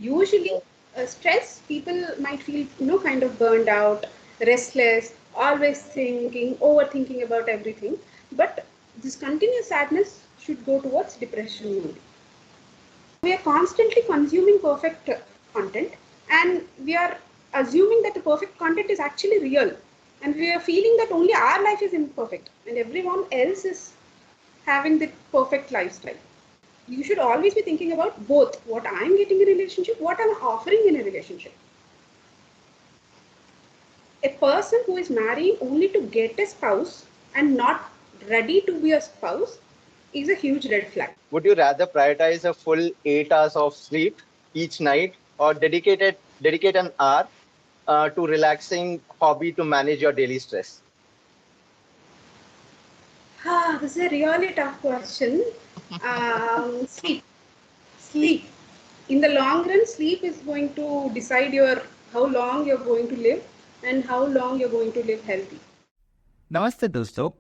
Usually, stress, people might feel, kind of burned out, restless, always thinking, overthinking about everything. But this continuous sadness should go towards depression only. We are constantly consuming perfect content, and we are assuming that the perfect content is actually real, and we are feeling that only our life is imperfect and everyone else is having the perfect lifestyle. You should always be thinking about both what I'm getting in a relationship, what I'm offering in a relationship. A person who is marrying only to get a spouse and not ready to be a spouse is a huge red flag. Would you rather prioritize a full 8 hours of sleep each night or dedicate an hour to relaxing hobby to manage your daily stress? This is a really tough question. Sleep. Sleep. In the long run, sleep is going to decide how long you're going to live and how long you're going to live healthy. Namaste dosto.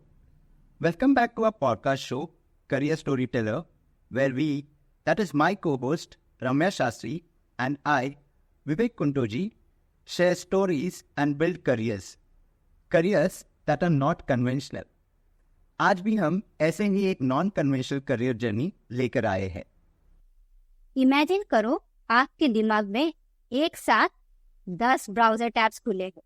Welcome back to our podcast show, Career Storyteller, where we, that is my co-host Ramya Shastri and I, Vivek Kuntoji, share stories and build careers that are not conventional. आज भी हम ऐसे ही एक non conventional career journey लेकर आए हैं। Imagine करो आपके दिमाग में एक साथ 10 ब्राउजर टैब्स खुले हैं,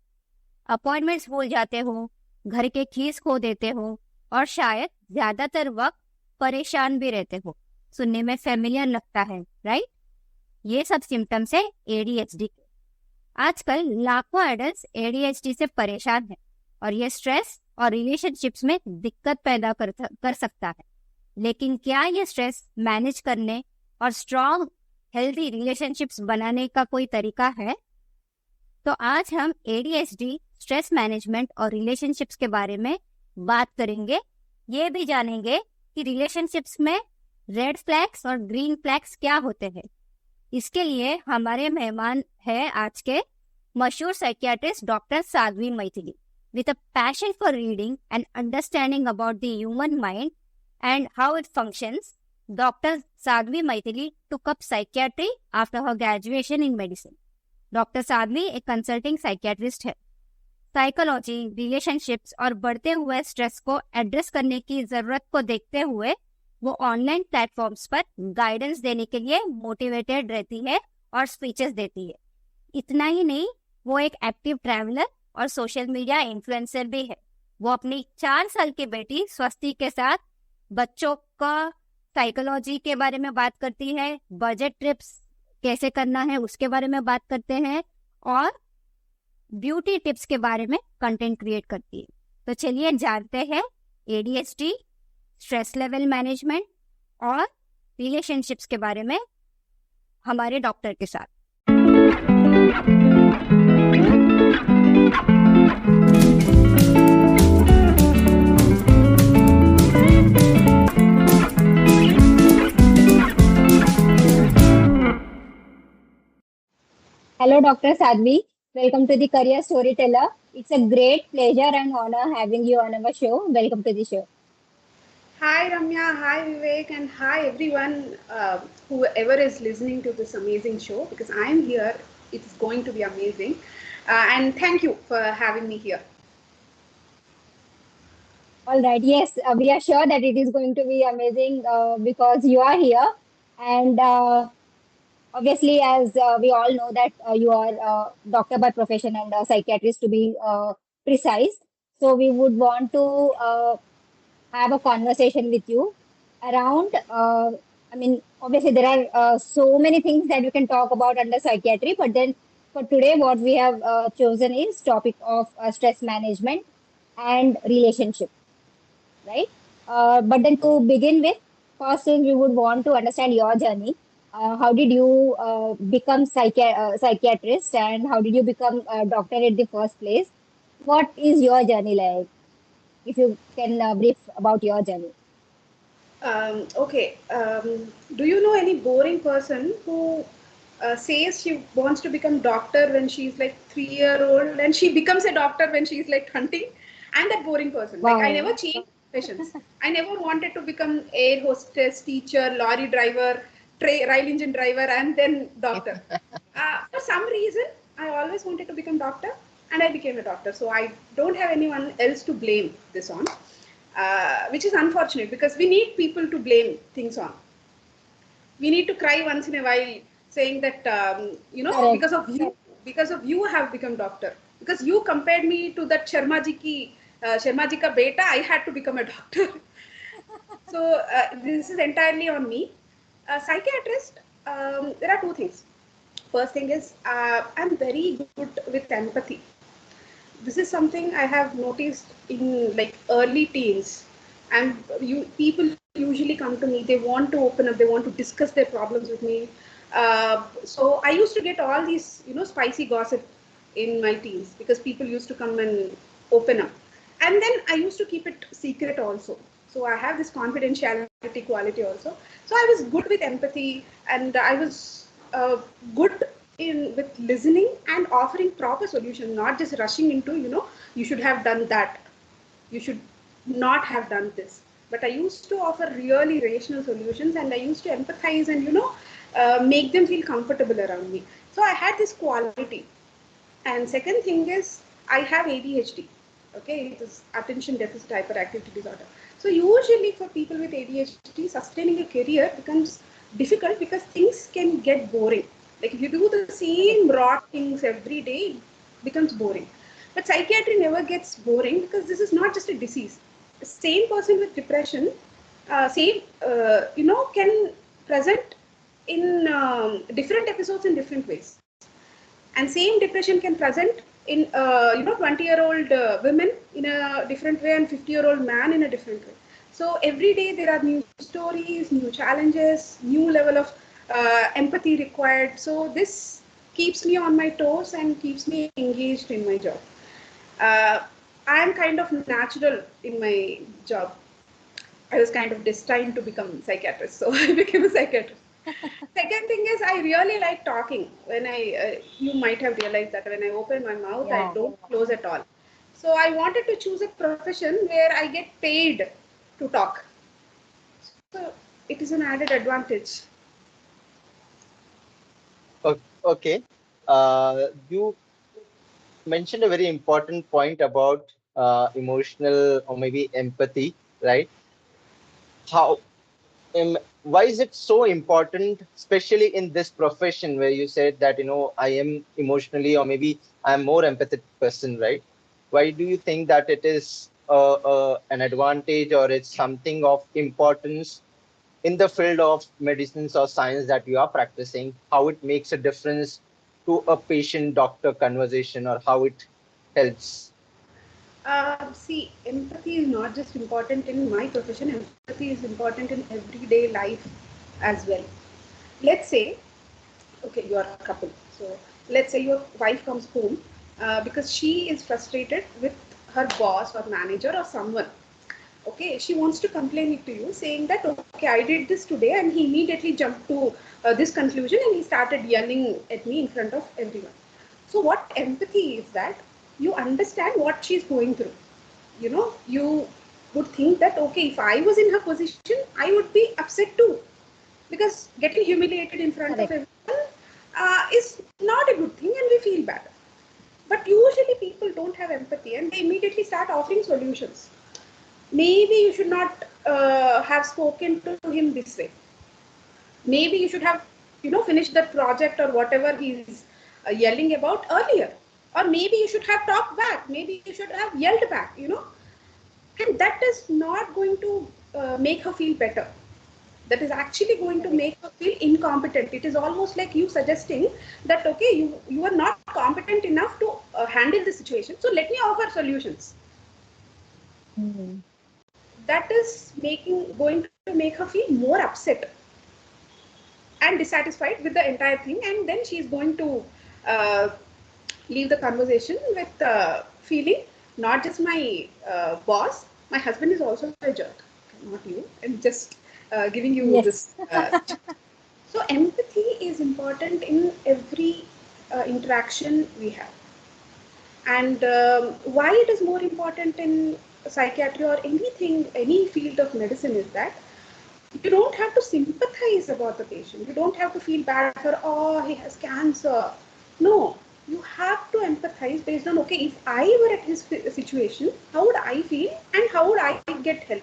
अपॉइंटमेंट्स भूल जाते हो, घर के कीज खो देते हो और शायद ज्यादातर वक्त परेशान भी रहते हो। सुनने में फेमिलियर लगता है, राइट? ये सब सिम्टम्स है ADHD के। आजकल लाखों एडल्ट्स ADHD से परेशान हैं और ये स्ट्रेस और रिलेशनशिप्स में दिक्कत पैदा कर सकता है। लेकिन क्या ये स्ट्रेस मैनेज करने और स्ट्रॉन्ग हेल्दी रिलेशनशिप्स बनाने का कोई तरीका है? तो आज हम ADHD, स्ट्रेस मैनेजमेंट और रिलेशनशिप्स के बारे में बात करेंगे। ये भी जानेंगे कि रिलेशनशिप्स में रेड फ्लैग्स और ग्रीन फ्लैग्स क्या होते हैं। इसके लिए हमारे मेहमान है आज के मशहूर psychiatrist doctor Sadhvi Maithili. With a passion for reading and understanding about the human mind and how it functions, Dr. Sadhvi Mythili took up psychiatry after her graduation in medicine. Dr. Sadhvi एक कंसल्टिंग साइकियाट्रिस्ट है। Psychology, relationships और बढ़ते हुए stress को address करने की जरूरत को देखते हुए वो ऑनलाइन प्लेटफॉर्म्स पर गाइडेंस देने के लिए मोटिवेटेड रहती है और स्पीचेस देती है। इतना ही नहीं, वो एक एक्टिव ट्रैवलर और सोशल मीडिया इन्फ्लुएंसर भी है। वो अपनी 4 साल की बेटी स्वस्ति के साथ बच्चों का साइकोलॉजी के बारे में बात करती है, बजट ट्रिप्स कैसे करना है उसके बारे में बात करते हैं और ब्यूटी टिप्स के बारे में कंटेंट क्रिएट करती है। तो चलिए जानते हैं ADHD, स्ट्रेस लेवल मैनेजमेंट और रिलेशनशिप्स के बारे में हमारे डॉक्टर के साथ। Hello, Dr. Sadhvi. Welcome to the Career Storyteller. It's a great pleasure and honor having you on our show. Welcome to the show. Hi Ramya, hi Vivek, and hi everyone, whoever is listening to this amazing show, because I am here. It's going to be amazing. And thank you for having me here. All right. Yes, we are sure that it is going to be amazing because you are here. And obviously, as we all know that you are a doctor by profession and a psychiatrist to be precise. So we would want to have a conversation with you around, obviously there are so many things that we can talk about under psychiatry, but then for today, what we have chosen is topic of stress management and relationship, right? But then to begin with, first is we would want to understand your journey. How did you become psychiatrist and how did you become a doctor at the first place? What is your journey like? If you can brief about your journey. Okay. Do you know any boring person who says she wants to become doctor when she's like 3-year-old and she becomes a doctor when she's like 20? I'm that boring person. Wow. Like I never changed professions. I never wanted to become air hostess, teacher, lorry driver, rail engine driver and then doctor. For some reason, I always wanted to become doctor, and I became a doctor. So I don't have anyone else to blame this on, which is unfortunate because we need people to blame things on. We need to cry once in a while, saying that Correct. because of you, I have become doctor. Because you compared me to that Sharma ji ka beta, I had to become a doctor. So this is entirely on me. Psychiatrist, there are two things. First thing is I'm very good with empathy. This is something I have noticed in like early teens, and people usually come to me. They want to open up. They want to discuss their problems with me. So I used to get all these spicy gossip in my teens because people used to come and open up, and then I used to keep it secret also. So I have this confidentiality quality also. So I was good with empathy, and I was good in with listening and offering proper solution, not just rushing into you should have done that, you should not have done this. But I used to offer really rational solutions, and I used to empathize and make them feel comfortable around me. So I had this quality. And second thing is I have ADHD. Okay, it is attention deficit hyperactivity disorder. So usually for people with ADHD, sustaining a career becomes difficult because things can get boring. Like if you do the same raw things every day, it becomes boring. But psychiatry never gets boring because this is not just a disease. The same person with depression, can present in different episodes in different ways. And same depression can present in 20-year-old women in a different way and 50-year-old man in a different way. So every day there are new stories, new challenges, new level of empathy required. So this keeps me on my toes and keeps me engaged in my job. I am kind of natural in my job. I was kind of destined to become a psychiatrist, so I became a psychiatrist. Second thing is I really like talking. When you might have realized that when I open my mouth, I don't close at all. So I wanted to choose a profession where I get paid to talk. So it is an added advantage. Okay. You mentioned a very important point about emotional or maybe empathy, right? How why is it so important, especially in this profession where you said that I am emotionally or maybe I'm more empathetic person, right? Why do you think that it is an advantage or it's something of importance in the field of medicines or science that you are practicing? How it makes a difference to a patient doctor conversation, or how it helps? See, empathy is not just important in my profession, empathy is important in everyday life as well. Let's say, okay, you are a couple. So let's say your wife comes home because she is frustrated with her boss or manager or someone. Okay, she wants to complain it to you, saying that, okay, I did this today, and he immediately jumped to this conclusion and he started yelling at me in front of everyone. So what empathy is that? You understand what she's going through. You would think that, okay, if I was in her position, I would be upset too, because getting humiliated in front of Correct. everyone is not a good thing, and we feel bad. But usually people don't have empathy, and they immediately start offering solutions. Maybe you should not have spoken to him this way. Maybe you should have finished that project or whatever he's yelling about earlier. Or maybe you should have talked back. Maybe you should have yelled back. And that is not going to make her feel better. That is actually going to Correct. make her feel incompetent. It is almost like you suggesting that, okay, you are not competent enough to handle the situation, so let me offer solutions. Hmm. That is going to make her feel more upset and dissatisfied with the entire thing, and then she's going to uh, leave the conversation with feeling, not just my boss, my husband is also a jerk, not you. I'm just giving you Yes. this. So empathy is important in every interaction we have. And why it is more important in psychiatry or anything, any field of medicine, is that You don't have to sympathize about the patient. You don't have to feel bad for, oh, he has cancer. No, you have to empathize based on, okay, if I were at his situation, how would I feel and how would I get help?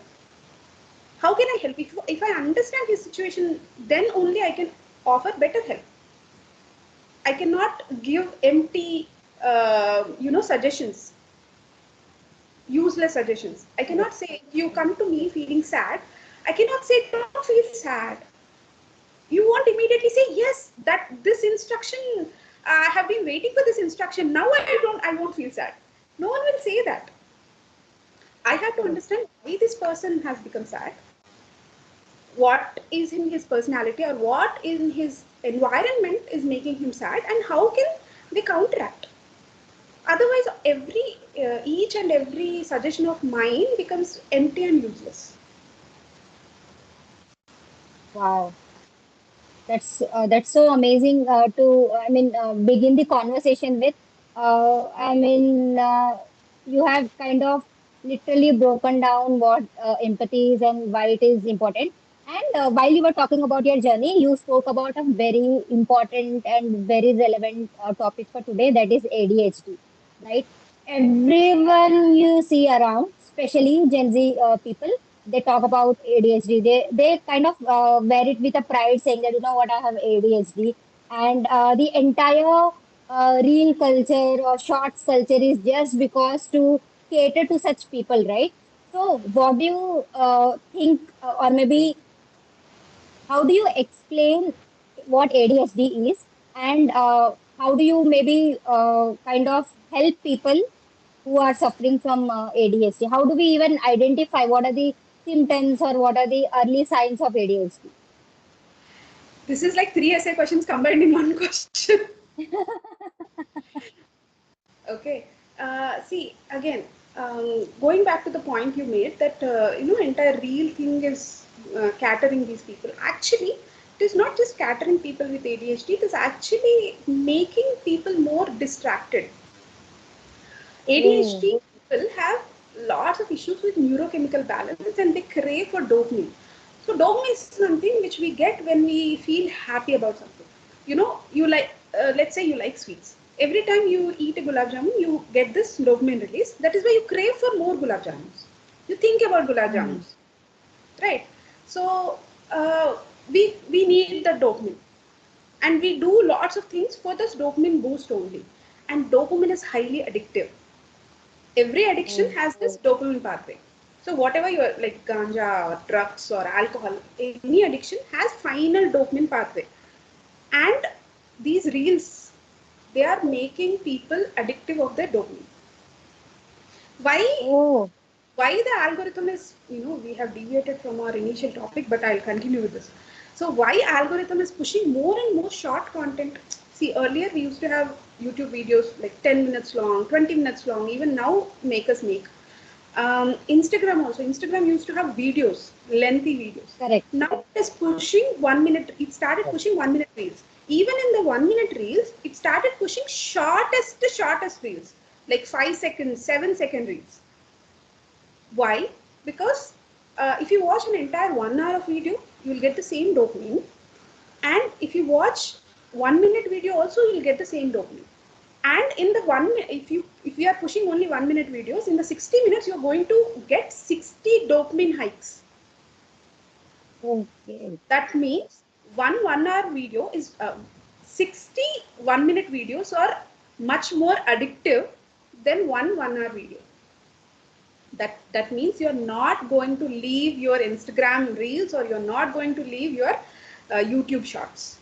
How can I help? If I understand his situation, then only I can offer better help. I cannot give empty, suggestions, useless suggestions. I cannot say, if you come to me feeling sad, I cannot say, don't feel sad. You won't immediately say, yes, that this instruction, I have been waiting for this instruction. Now I won't feel sad. No one will say that. I have to Correct. understand why this person has become sad, what is in his personality or what in his environment is making him sad, and how can they counteract. Otherwise, each and every suggestion of mine becomes empty and useless. Wow. That's so amazing to begin the conversation with. You have kind of literally broken down what empathy is and why it is important. And while you were talking about your journey, you spoke about a very important and very relevant topic for today, that is ADHD, right? Everyone you see around, especially Gen Z people, they talk about ADHD. They kind of wear it with a pride, saying that, you know what, I have ADHD, and the entire reel culture or shorts culture is just because to cater to such people, right? So, what do you think, or maybe how do you explain what ADHD is, and how do you maybe kind of help people who are suffering from ADHD? How do we even identify what are the symptoms or what are the early signs of ADHD? This is like three essay questions combined in one question. Okay. See, again, going back to the point you made that, entire real thing is catering these people. Actually, it is not just catering people with ADHD, it is actually making people more distracted. Oh, ADHD people have lots of issues with neurochemical balance and they crave for dopamine. So dopamine is something which we get when we feel happy about something. You like, let's say you like sweets. Every time you eat a gulab jamun, you get this dopamine release. That is why you crave for more gulab jamuns. You think about gulab hmm, jamuns, right? So uh, we need the dopamine, and we do lots of things for this dopamine boost only. And dopamine is highly addictive. Every addiction oh, has this dopamine pathway. So whatever you are, like ganja or drugs or alcohol, any addiction has final dopamine pathway. And these reels, they are making people addictive of their dopamine. Why? oh, Why the algorithm is, we have deviated from our initial topic, but I'll continue with this. So why algorithm is pushing more and more short content? See, earlier we used to have YouTube videos like 10 minutes long, 20 minutes long. Even now makers make. Instagram also, Instagram used to have videos, lengthy videos. correct. Now it is pushing 1 minute. It started pushing 1 minute reels. Even in the 1 minute reels, it started pushing shortest reels, like 5 seconds, 7 second reels. Why? Because if you watch an entire 1 hour of video, you will get the same dopamine. And if you watch 1 minute video, also you will get the same dopamine. And in the if you are pushing only 1 minute videos, in the 60 minutes you're going to get 60 dopamine hikes. Okay, That means one hour video is 60 1 minute videos are much more addictive than one hour video. That means you're not going to leave your Instagram reels, or you're not going to leave your YouTube shorts.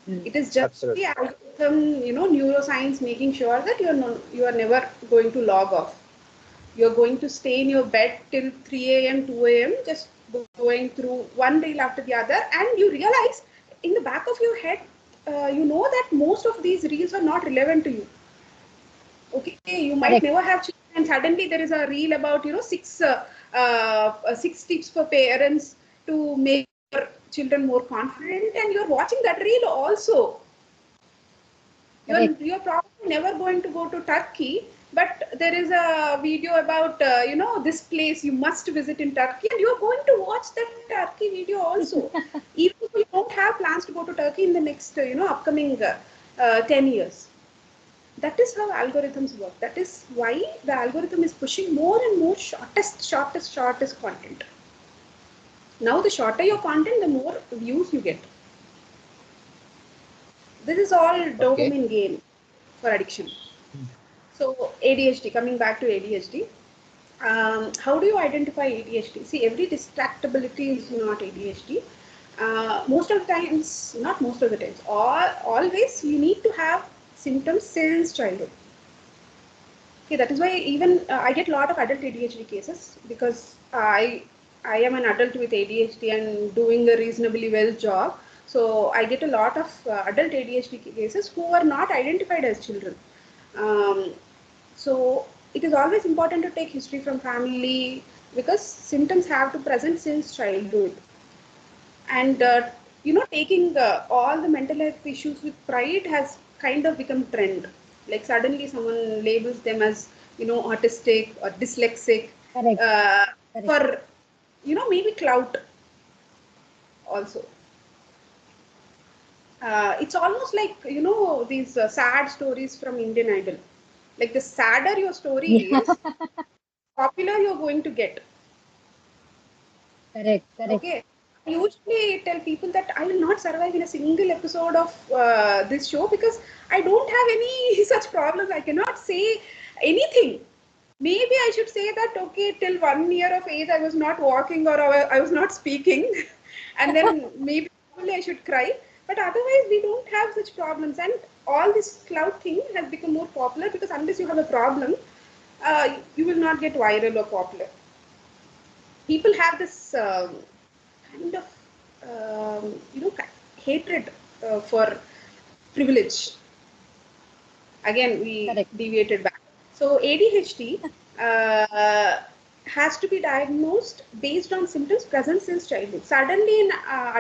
hmm, It is just the Absolutely. algorithm, neuroscience making sure that you are never going to log off. You're going to stay in your bed till 3 a.m., 2 a.m., just going through one reel after the other, and you realize in the back of your head, you know that most of these reels are not relevant to you. Okay, you might correct. never have children, and suddenly there is a reel about, six tips for parents to make your children more confident, and you're watching that reel also. you're Correct. you're probably never going to go to Turkey But there is a video about this place you must visit in Turkey, and you're going to watch that Turkey video also, even if you don't have plans to go to Turkey in the next upcoming 10 years. That is how algorithms work. That is why the algorithm is pushing more and more shortest content. Now the shorter your content, the more views you get. This is all Okay. dopamine gain for addiction. So ADHD, coming back to ADHD, how do you identify ADHD? See, every distractibility is not ADHD. Most of the times, not most of the times, always you need to have symptoms since childhood. Okay, that is why even I get a lot of adult ADHD cases, because I am an adult with ADHD and doing a reasonably well job. So I get a lot of adult ADHD cases who are not identified as children. Um, so it is always important to take history from family, because symptoms have to present since childhood. And taking all the mental health issues with pride has kind of become trend. Like suddenly someone labels them as autistic or dyslexic, Correct. uh, Correct. for maybe clout also. It's almost like these sad stories from Indian Idol. Like the sadder your story Yeah. is, popular you're going to get. Correct. Correct. Okay. I usually tell people that I will not survive in a single episode of this show, because I don't have any such problems. I cannot say anything. Maybe I should say that, okay, till 1 year of age, I was not walking, or I was not speaking. And then maybe I should cry. But otherwise, we don't have such problems. And all this cloud thing has become more popular, because unless you have a problem, you will not get viral or popular. People have this kind of hatred for privilege. Again, we Correct. deviated back. So ADHD has to be diagnosed based on symptoms present since childhood. Suddenly in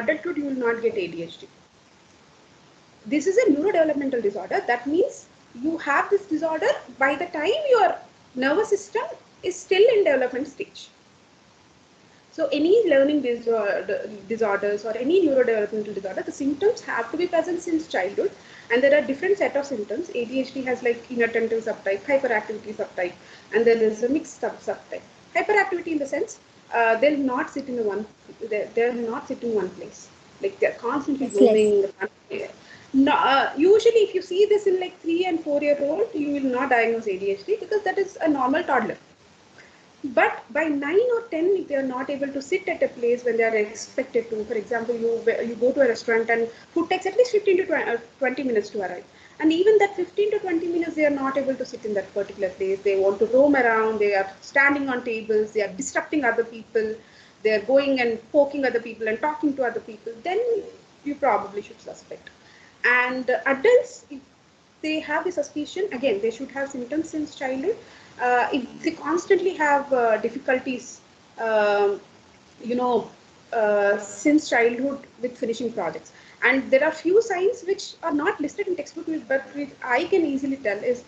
adulthood, you will not get ADHD. This is a neurodevelopmental disorder. That means you have this disorder by the time your nervous system is still in development stage. So any learning disorders or any neurodevelopmental disorder, the symptoms have to be present since childhood, and there are different set of symptoms. ADHD has like inattentive subtype, hyperactivity subtype, and then there's a mixed subtype. Hyperactivity in the sense they'll not sit in they're not sit in one place. Like they're constantly Restless. roaming. No, usually, if you see this in like 3 and 4 year old, you will not diagnose ADHD, because that is a normal toddler. But by 9 or 10, if they are not able to sit at a place when they are expected to, for example, you go to a restaurant and food takes at least 15 to 20 minutes to arrive. And even that 15 to 20 minutes, they are not able to sit in that particular place. They want to roam around. They are standing on tables. They are disrupting other people. They are going and poking other people and talking to other people. Then you probably should suspect. And adults, if they have the suspicion, again, they should have symptoms since childhood. If they constantly have difficulties, um, you know, since childhood with finishing projects, and there are few signs which are not listed in textbook, but which I can easily tell is,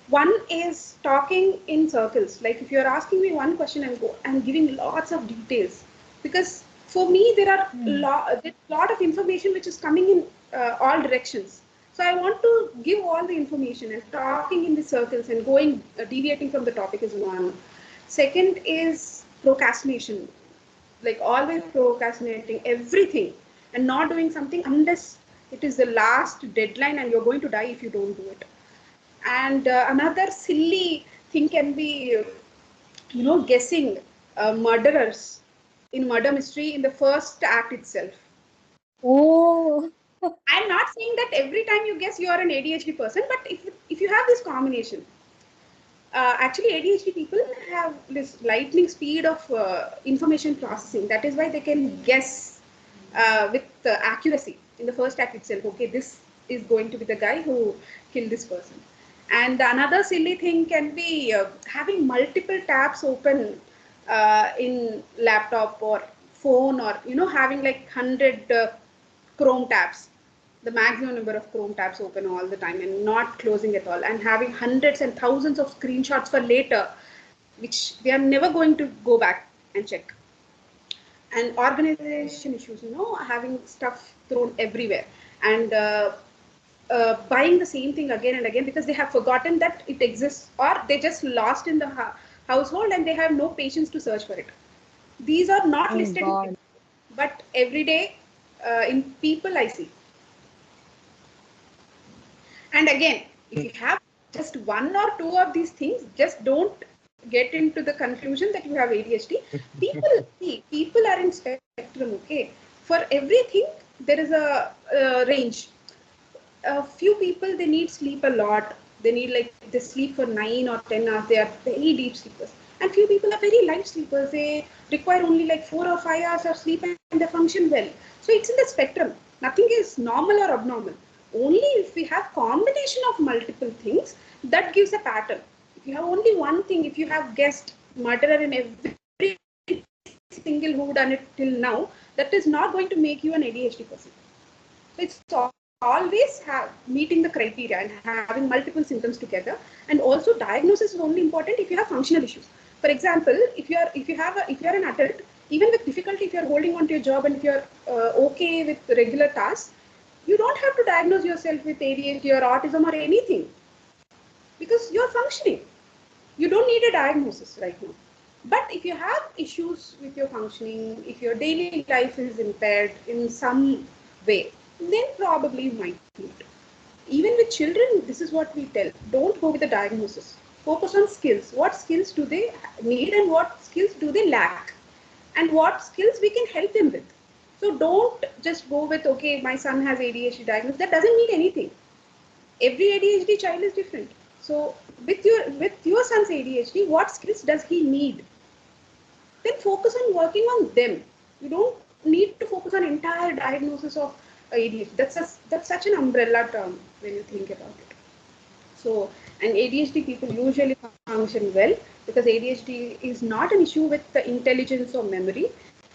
one is talking in circles. Like if you're asking me one question and I'm giving lots of details, because for me there are there's a lot of information which is coming in all directions. So I want to give all the information, and talking in the circles and going deviating from the topic is one. Second is procrastination, like always procrastinating everything and not doing something unless it is the last deadline and you're going to die if you don't do it. And another silly thing can be, guessing murderers in murder mystery in the first act itself. Oh. I'm not saying that every time you guess you are an ADHD person, but if you have this combination, actually ADHD people have this lightning speed of information processing. That is why they can guess with accuracy in the first act itself. Okay, this is going to be the guy who killed this person. And another silly thing can be having multiple tabs open in laptop or phone, or having like 100 Chrome tabs. the maximum number of Chrome tabs open all the time and not closing at all, and having hundreds and thousands of screenshots for later, which they are never going to go back and check. And organization issues, having stuff thrown everywhere, and buying the same thing again and again because they have forgotten that it exists, or they just lost in the household and they have no patience to search for it. These are not Oh listed, God. but every day in people I see. And again, if you have just one or two of these things, just don't get into the conclusion that you have ADHD. People are in spectrum, okay? For everything, there is a range. A few people, they need sleep a lot. They need, like, they sleep for 9 or 10 hours. They are very deep sleepers. And few people are very light sleepers. They require only like 4 or 5 hours of sleep and they function well. So it's in the spectrum. Nothing is normal or abnormal. Only if we have combination of multiple things, that gives a pattern. If you have only one thing, if you have guessed murderer in every single who done it till now, that is not going to make you an ADHD person. So it's always meeting the criteria and having multiple symptoms together. And also diagnosis is only important if you have functional issues. For example, if you're an adult, even with difficulty, if you're holding on to your job and if you're okay with regular tasks, you don't have to diagnose yourself with ADHD or autism or anything because you're functioning. You don't need a diagnosis right now. But if you have issues with your functioning, if your daily life is impaired in some way, then probably you might need. Even with children, this is what we tell. Don't go with the diagnosis. Focus on skills. What skills do they need and what skills do they lack? And what skills we can help them with. So don't just go with, okay, my son has ADHD diagnosis. That doesn't mean anything. Every ADHD child is different. So with your son's ADHD, what skills does he need? Then focus on working on them. You don't need to focus on entire diagnosis of ADHD. That's such an umbrella term when you think about it. So, and ADHD people usually function well because ADHD is not an issue with the intelligence or memory.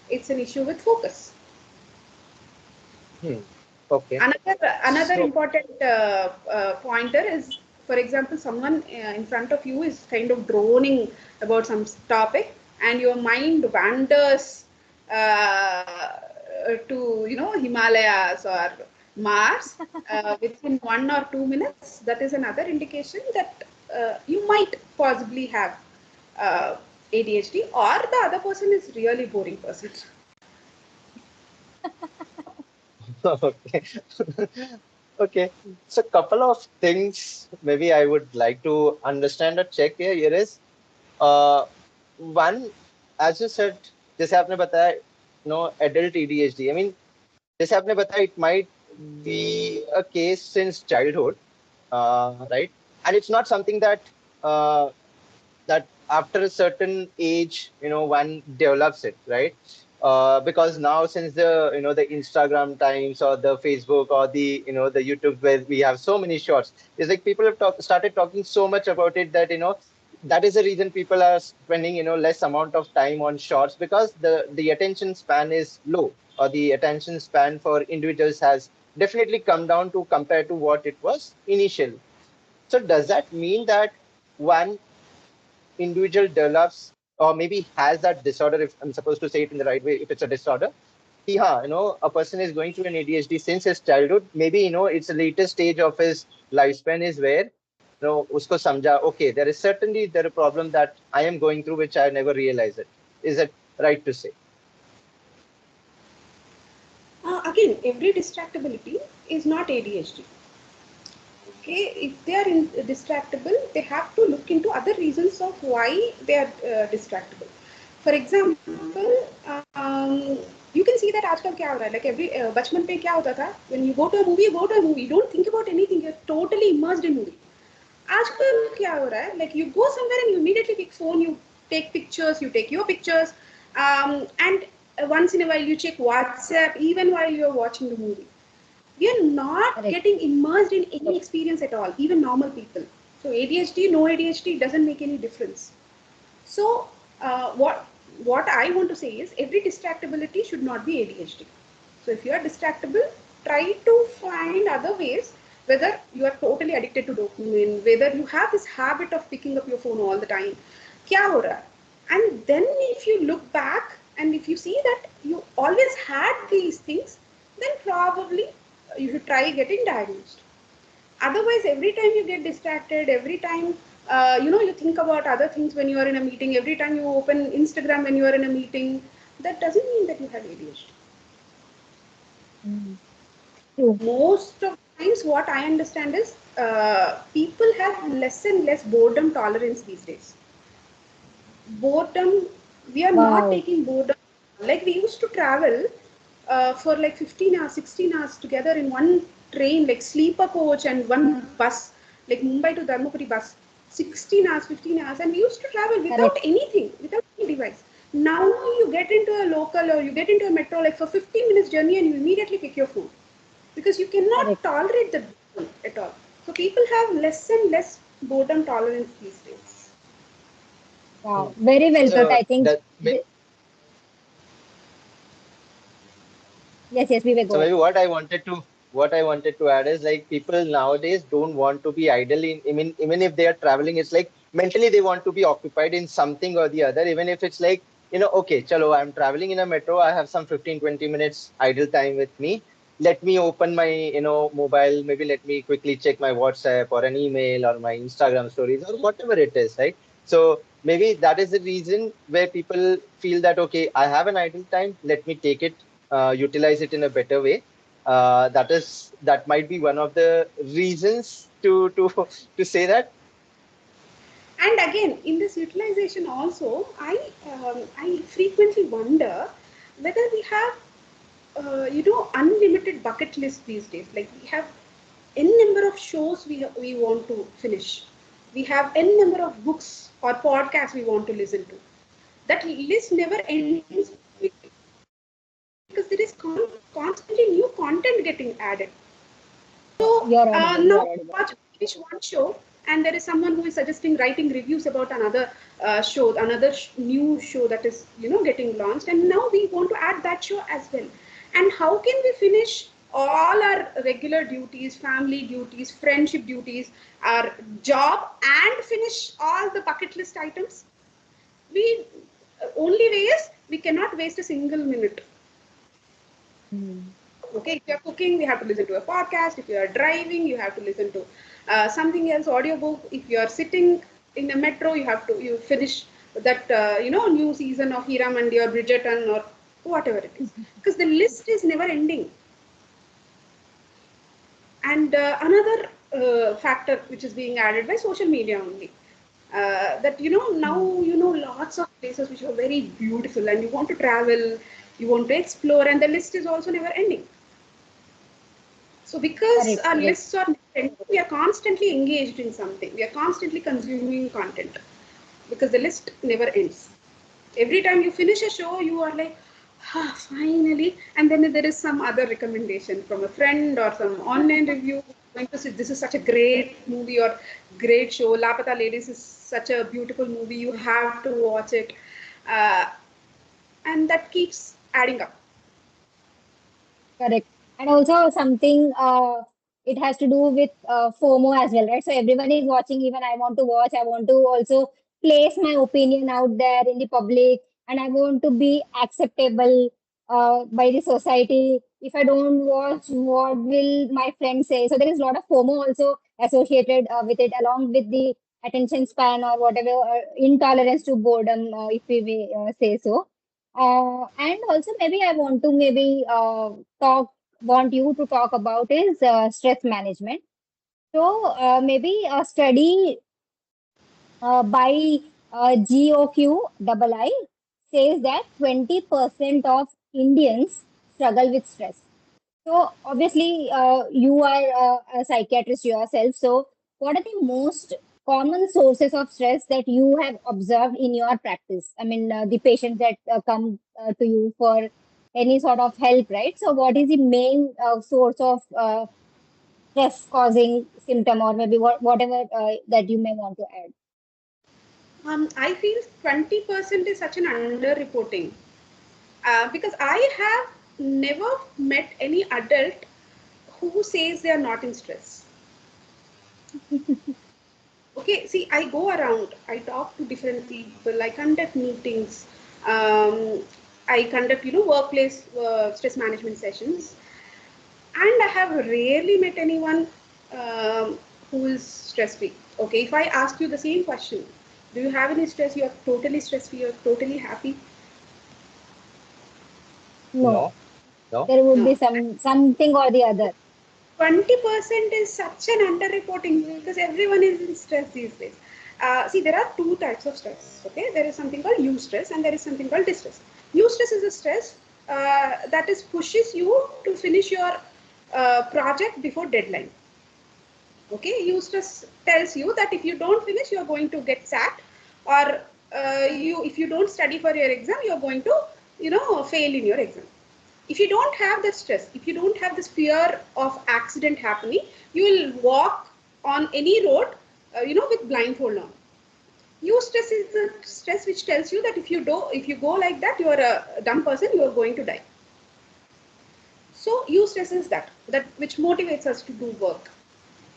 It's an issue with focus. Okay. Another So, important pointer is, for example, someone in front of you is kind of droning about some topic, and your mind wanders to Himalayas or Mars within 1 or 2 minutes. That is another indication that you might possibly have ADHD, or the other person is really boring person. okay. Okay. So, couple of things maybe I would like to understand or check here. Here is one, as you said, जैसे आपने बताया, adult ADHD. I mean, जैसे आपने बताया, it might be a case since childhood, right? And it's not something that after a certain age, one develops it, right? Because now, since the Instagram times or the Facebook or the YouTube, where we have so many shorts, it's like people have started talking so much about it that that is the reason people are spending less amount of time on shorts, because the attention span is low, or the attention span for individuals has definitely come down to compared to what it was initially. So does that mean that one individual develops or maybe has that disorder, if I'm supposed to say it in the right way, if it's a disorder? A person is going through an ADHD since his childhood. Maybe, it's the latest stage of his lifespan is where, usko samjha, okay, there a problem that I am going through, which I never realized it. Is it right to say? Again, every distractibility is not ADHD. Okay, if they are distractible, they have to look into other reasons of why they are distractible. For example, you can see that आजकल क्या हो रहा है, like every बचपन पे क्या होता था, when you go to a movie, you don't think about anything, you're totally immersed in movie. आजकल क्या हो रहा है, like you go somewhere and you immediately pick phone, you take pictures, you take your pictures, and once in a while you check WhatsApp even while you're watching the movie. We are not Correct. getting immersed in any experience at all, even normal people. So ADHD, no ADHD doesn't make any difference. So what I want to say is every distractibility should not be ADHD. So if you are distractible, try to find other ways, whether you are totally addicted to dopamine, whether you have this habit of picking up your phone all the time. Kya ho raha hai? And then if you look back and if you see that you always had these things, then probably you should try getting diagnosed. Otherwise, every time you get distracted, every time you think about other things when you are in a meeting, every time you open Instagram when you are in a meeting, that doesn't mean that you have ADHD. Mm. True. Most of the times, what I understand is people have less and less boredom tolerance these days. Boredom, we are not Wow. taking boredom. Like we used to travel for like 15 hours, 16 hours together in one train, like sleeper coach and one bus, like Mumbai to Dharmapuri bus, 16 hours, 15 hours, and we used to travel without Correct. anything, without any device. Now you get into a local or you get into a metro like for 15 minutes journey and you immediately pick your phone because you cannot Correct. tolerate the boredom at all. So people have less and less boredom tolerance these days. Wow. Very well put. So I think. that Yes, yes, we will So go ahead. maybe what I wanted to add is like people nowadays don't want to be idle in even if they are traveling, it's like mentally they want to be occupied in something or the other, even if it's like, okay, chalo, I'm traveling in a metro, I have some 15, 20 minutes idle time with me. Let me open my, mobile, maybe let me quickly check my WhatsApp or an email or my Instagram stories or whatever it is, right? So maybe that is the reason where people feel that, okay, I have an idle time, let me take it, utilize it in a better way. That might be one of the reasons to to say that. And again, in this utilization also, I frequently wonder whether we have unlimited bucket list these days. Like we have n number of shows we want to finish. We have n number of books or podcasts we want to listen to. That list never ends because there is constantly new content getting added. So You're audible. now You're audible. watch finish one show, and there is someone who is suggesting writing reviews about another show, another new show that is getting launched, and now we want to add that show as well. And how can we finish all our regular duties, family duties, friendship duties, our job, and finish all the bucket list items? We only way is we cannot waste a single minute. Mm. Okay, if you're cooking, you have to listen to a podcast. If you are driving, you have to listen to something else, audiobook. If you are sitting in a metro, you finish that new season of Hira Mandi or Bridgerton or whatever it is, because the list is never ending. And another factor which is being added by social media only, that now Mm. lots of places which are very beautiful, and you want to travel, you want to explore, and the list is also never ending. So because Correct. our Correct. lists are never, we are constantly engaged in something. We are constantly consuming content because the list never ends. Every time you finish a show, you are like, finally. And then there is some other recommendation from a friend or some online review going to say, this is such a great movie or great show. Lapata Ladies is such a beautiful movie. You have to watch it. Uh, and that keeps adding up. Correct. And also something it has to do with FOMO as well, right? So everyone is watching, even I want to watch, I want to also place my opinion out there in the public, and I want to be acceptable by the society. If I don't watch, what will my friends say? So there is a lot of FOMO also associated with it, along with the attention span or whatever, intolerance to boredom, if we may say so. And also maybe I want to maybe talk want you to talk about is stress management. So maybe a study by GOQII says that 20% of Indians struggle with stress. So obviously, you are a psychiatrist yourself. So what are the most common sources of stress that you have observed in your practice? I mean, the patients that come to you for any sort of help, right? So what is the main source of stress causing symptom, or maybe whatever that you may want to add? I feel 20% is such an underreporting because I have never met any adult who says they are not in stress? Okay, see, I go around, I talk to different people, I conduct meetings, I conduct, workplace stress management sessions, and I have rarely met anyone who is stress free. Okay, if I ask you the same question, do you have any stress? You are totally stress free, you are totally happy? No, No, no. there would No. be something or the other. 20% is such an underreporting because everyone is in stress these days. See, there are two types of stress. Okay, there is something called eustress and there is something called distress. Eustress is a stress that is pushes you to finish your project before deadline. Okay, eustress tells you that if you don't finish, you are going to get sacked, or if you don't study for your exam, you are going to fail in your exam. If you don't have the stress, if you don't have this fear of accident happening, you will walk on any road, with blindfold on. Eustress is the stress which tells you that if you go like that, you are a dumb person, you are going to die. So eustress is that which motivates us to do work,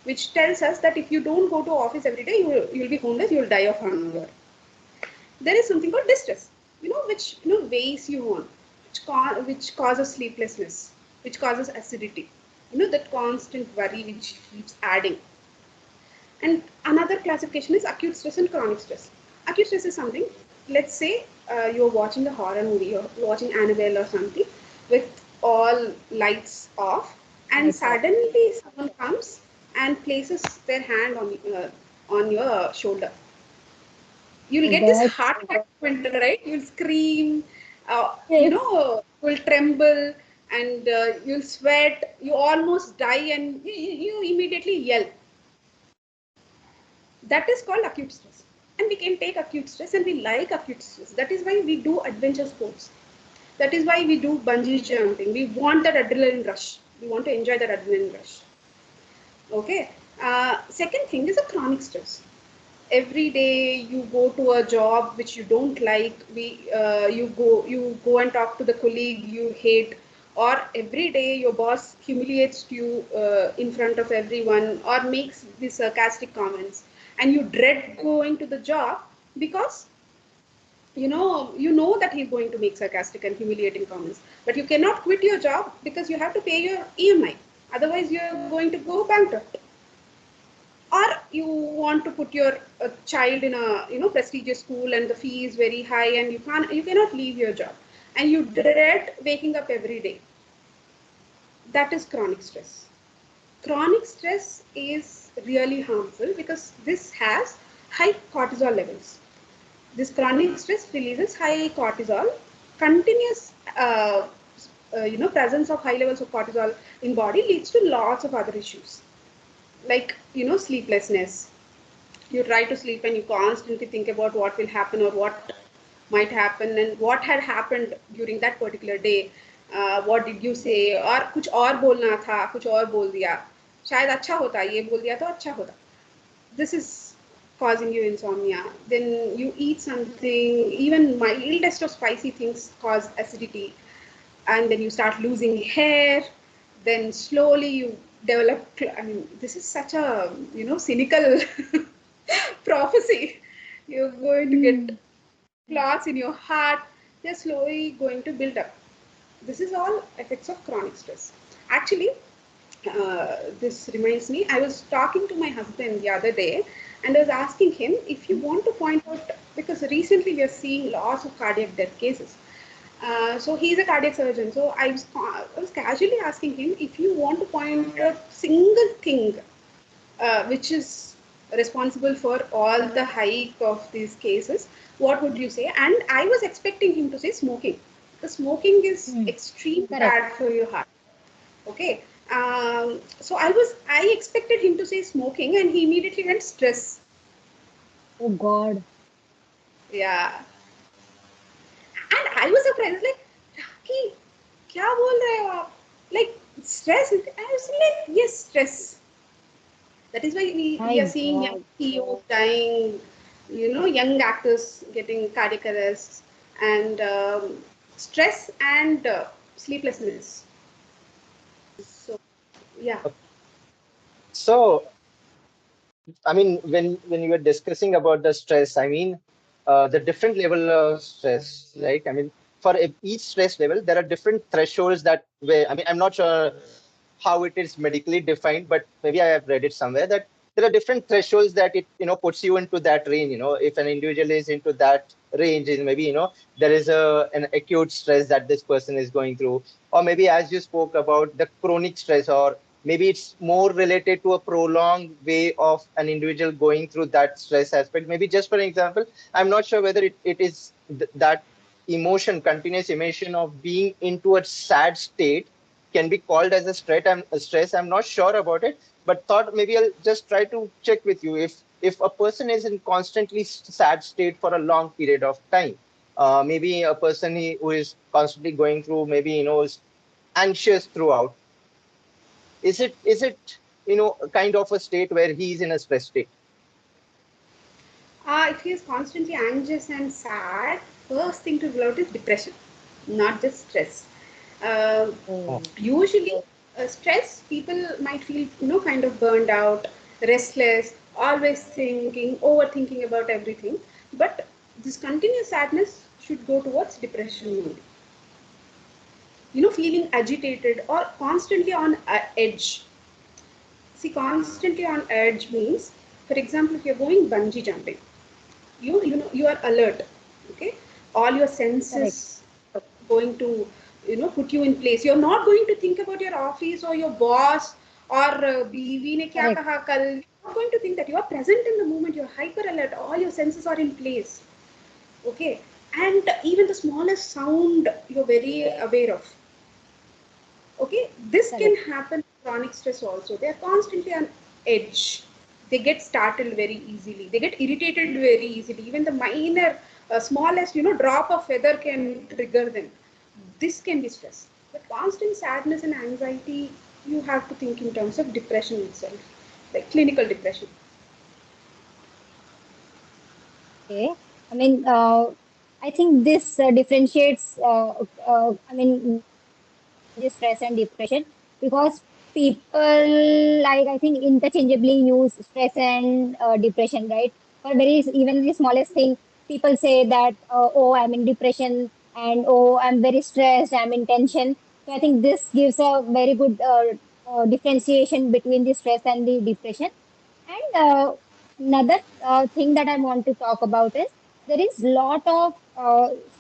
which tells us that if you don't go to office every day, you'll be homeless, you'll die of hunger. There is something called distress, which weighs you on, which causes sleeplessness, which causes acidity, that constant worry which keeps adding. And another classification is acute stress and chronic stress. Acute stress is something, let's say you're watching a horror movie, you're watching Annabelle or something with all lights off, and Lights off. suddenly someone comes and places their hand on your shoulder. You'll Oh get this God. heart attack moment, right? You'll scream, Yes. you'll tremble, and you'll sweat, you almost die, and you immediately yell. That is called acute stress. And we can take acute stress and we like acute stress. That is why we do adventure sports. That is why we do bungee jumping. We want that adrenaline rush. We want to enjoy that adrenaline rush. Okay. Second thing is a chronic stress. Every day you go to a job which you don't like, you go and talk to the colleague you hate, or every day your boss humiliates you in front of everyone or makes these sarcastic comments, and you dread going to the job because you know that he's going to make sarcastic and humiliating comments, but you cannot quit your job because you have to pay your EMI, otherwise you're going to go bankrupt. Or you want to put your child in a prestigious school and the fee is very high and you cannot leave your job and you dread waking up every day. That is chronic stress. Chronic stress is really harmful because this has high cortisol levels. This chronic stress releases high cortisol. Continuous presence of high levels of cortisol in body leads to lots of other issues, like sleeplessness. You try to sleep and you constantly think about what will happen or what might happen and what had happened during that particular day. What did you say, or कुछ और बोलना था, कुछ और बोल दिया, शायद अच्छा होता, ये बोल दिया तो अच्छा होता. This is causing you insomnia. Then you eat something, even mildest of spicy things cause acidity, and then you start losing hair. Then slowly you develop, I mean, this is such a cynical prophecy. You're going to get clots in your heart. They're slowly going to build up. This is all effects of chronic stress. Actually, this reminds me, I was talking to my husband the other day and I was asking him if you want to point out, because recently we are seeing lots of cardiac death cases. So he's a cardiac surgeon. So I was casually asking him if you want to point out single thing which is responsible for all the hike of these cases, what would you say? And I was expecting him to say smoking. The smoking is extremely Correct. bad for your heart. Okay. So I expected him to say smoking, and he immediately went stress. Oh God. Yeah. And I was surprised, like, Raki, kya bol rahe ho aap? Like, stress. I was like, yes, stress. That is why we My are seeing young God. CEOs dying, young actors getting cardiac arrests, and stress and sleeplessness. So, Yeah. So, I mean, when you were discussing about the stress, I mean, the different level of stress, right? I mean, for each stress level, there are different thresholds that where I mean, I'm not sure how it is medically defined, but maybe I have read it somewhere that there are different thresholds that it puts you into that range. If an individual is into that range, is maybe there is an acute stress that this person is going through, or maybe as you spoke about the chronic stress, or maybe it's more related to a prolonged way of an individual going through that stress aspect. Maybe just for example, I'm not sure whether it is that emotion, continuous emotion of being into a sad state can be called as a stress. I'm not sure about it, but thought maybe I'll just try to check with you if a person is in constantly sad state for a long period of time. Maybe a person who is constantly going through, maybe is anxious throughout. Is it kind of a state where he's in a stress state? If he is constantly anxious and sad, first thing to rule out is depression, not just stress. Uh, Oh, Usually, stress, people might feel, kind of burned out, restless, always thinking, overthinking about everything. But this continuous sadness should go towards depression only. Feeling agitated or constantly on edge. See, constantly on edge means, for example, if you're going bungee jumping, you are alert, okay, all your Correct. senses are going to put you in place. You're not going to think about your office or your boss or बीवी ने क्या Correct. कहा कल. You're not going to think that. You are present in the moment. You're hyper alert. All your senses are in place, okay, and even the smallest sound you're very aware of. Okay, this can Correct. happen with chronic stress also. They are constantly on edge. They get startled very easily. They get irritated very easily. Even the minor, smallest, drop of feather can trigger them. This can be stress. But constant sadness and anxiety, you have to think in terms of depression itself, like clinical depression. Okay. I mean, I think this differentiates, I mean, this stress and depression because people, like, I think, interchangeably use stress and depression, right? For even the smallest thing, people say that, oh, I'm in depression, and oh, I'm very stressed, I'm in tension. So I think this gives a very good differentiation between the stress and the depression. And another thing that I want to talk about is there is lot of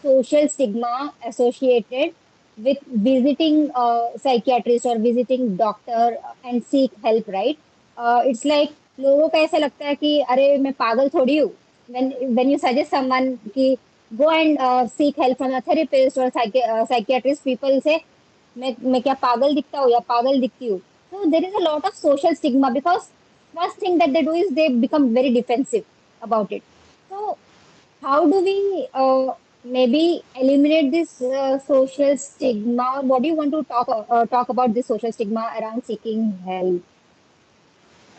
social stigma associated with visiting psychiatrist or visiting doctor and seek help, right? It's like लोगों को ऐसा लगता है कि अरे मैं पागल थोड़ी हूँ. When you suggest someone कि go and seek help from a therapist or psychiatrist, people say मैं क्या पागल दिखता हूँ या पागल दिखती हूँ. So there is a lot of social stigma because first thing that they do is they become very defensive about it. So how do we maybe eliminate this social stigma? Or what do you want to talk about this social stigma around seeking help?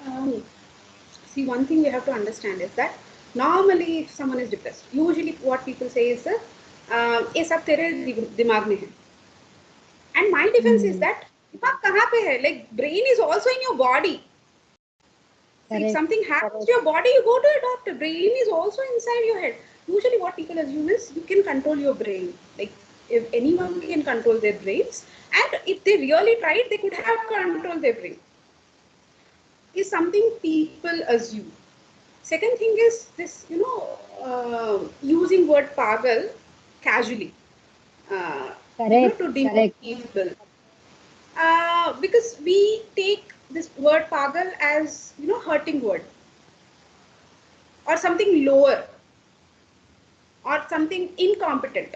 Um, See, one thing we have to understand is that normally if someone is depressed, usually what people say is ये सब तेरे दिमाग में है. And my defense is Hmm. that दिमाग कहाँ पे है? Like brain is also in your body. So if Correct. something happens to your body, you go to a doctor. Brain is also inside your head. Usually what people assume is you can control your brain. Like if anyone can control their brains, and if they really tried, they could have controlled their brain. Is something people assume. Second thing is this, using word pagal casually, uh, Correct. to Correct. demote people. Because we take this word pagal as, hurting word or something lower or something incompetent.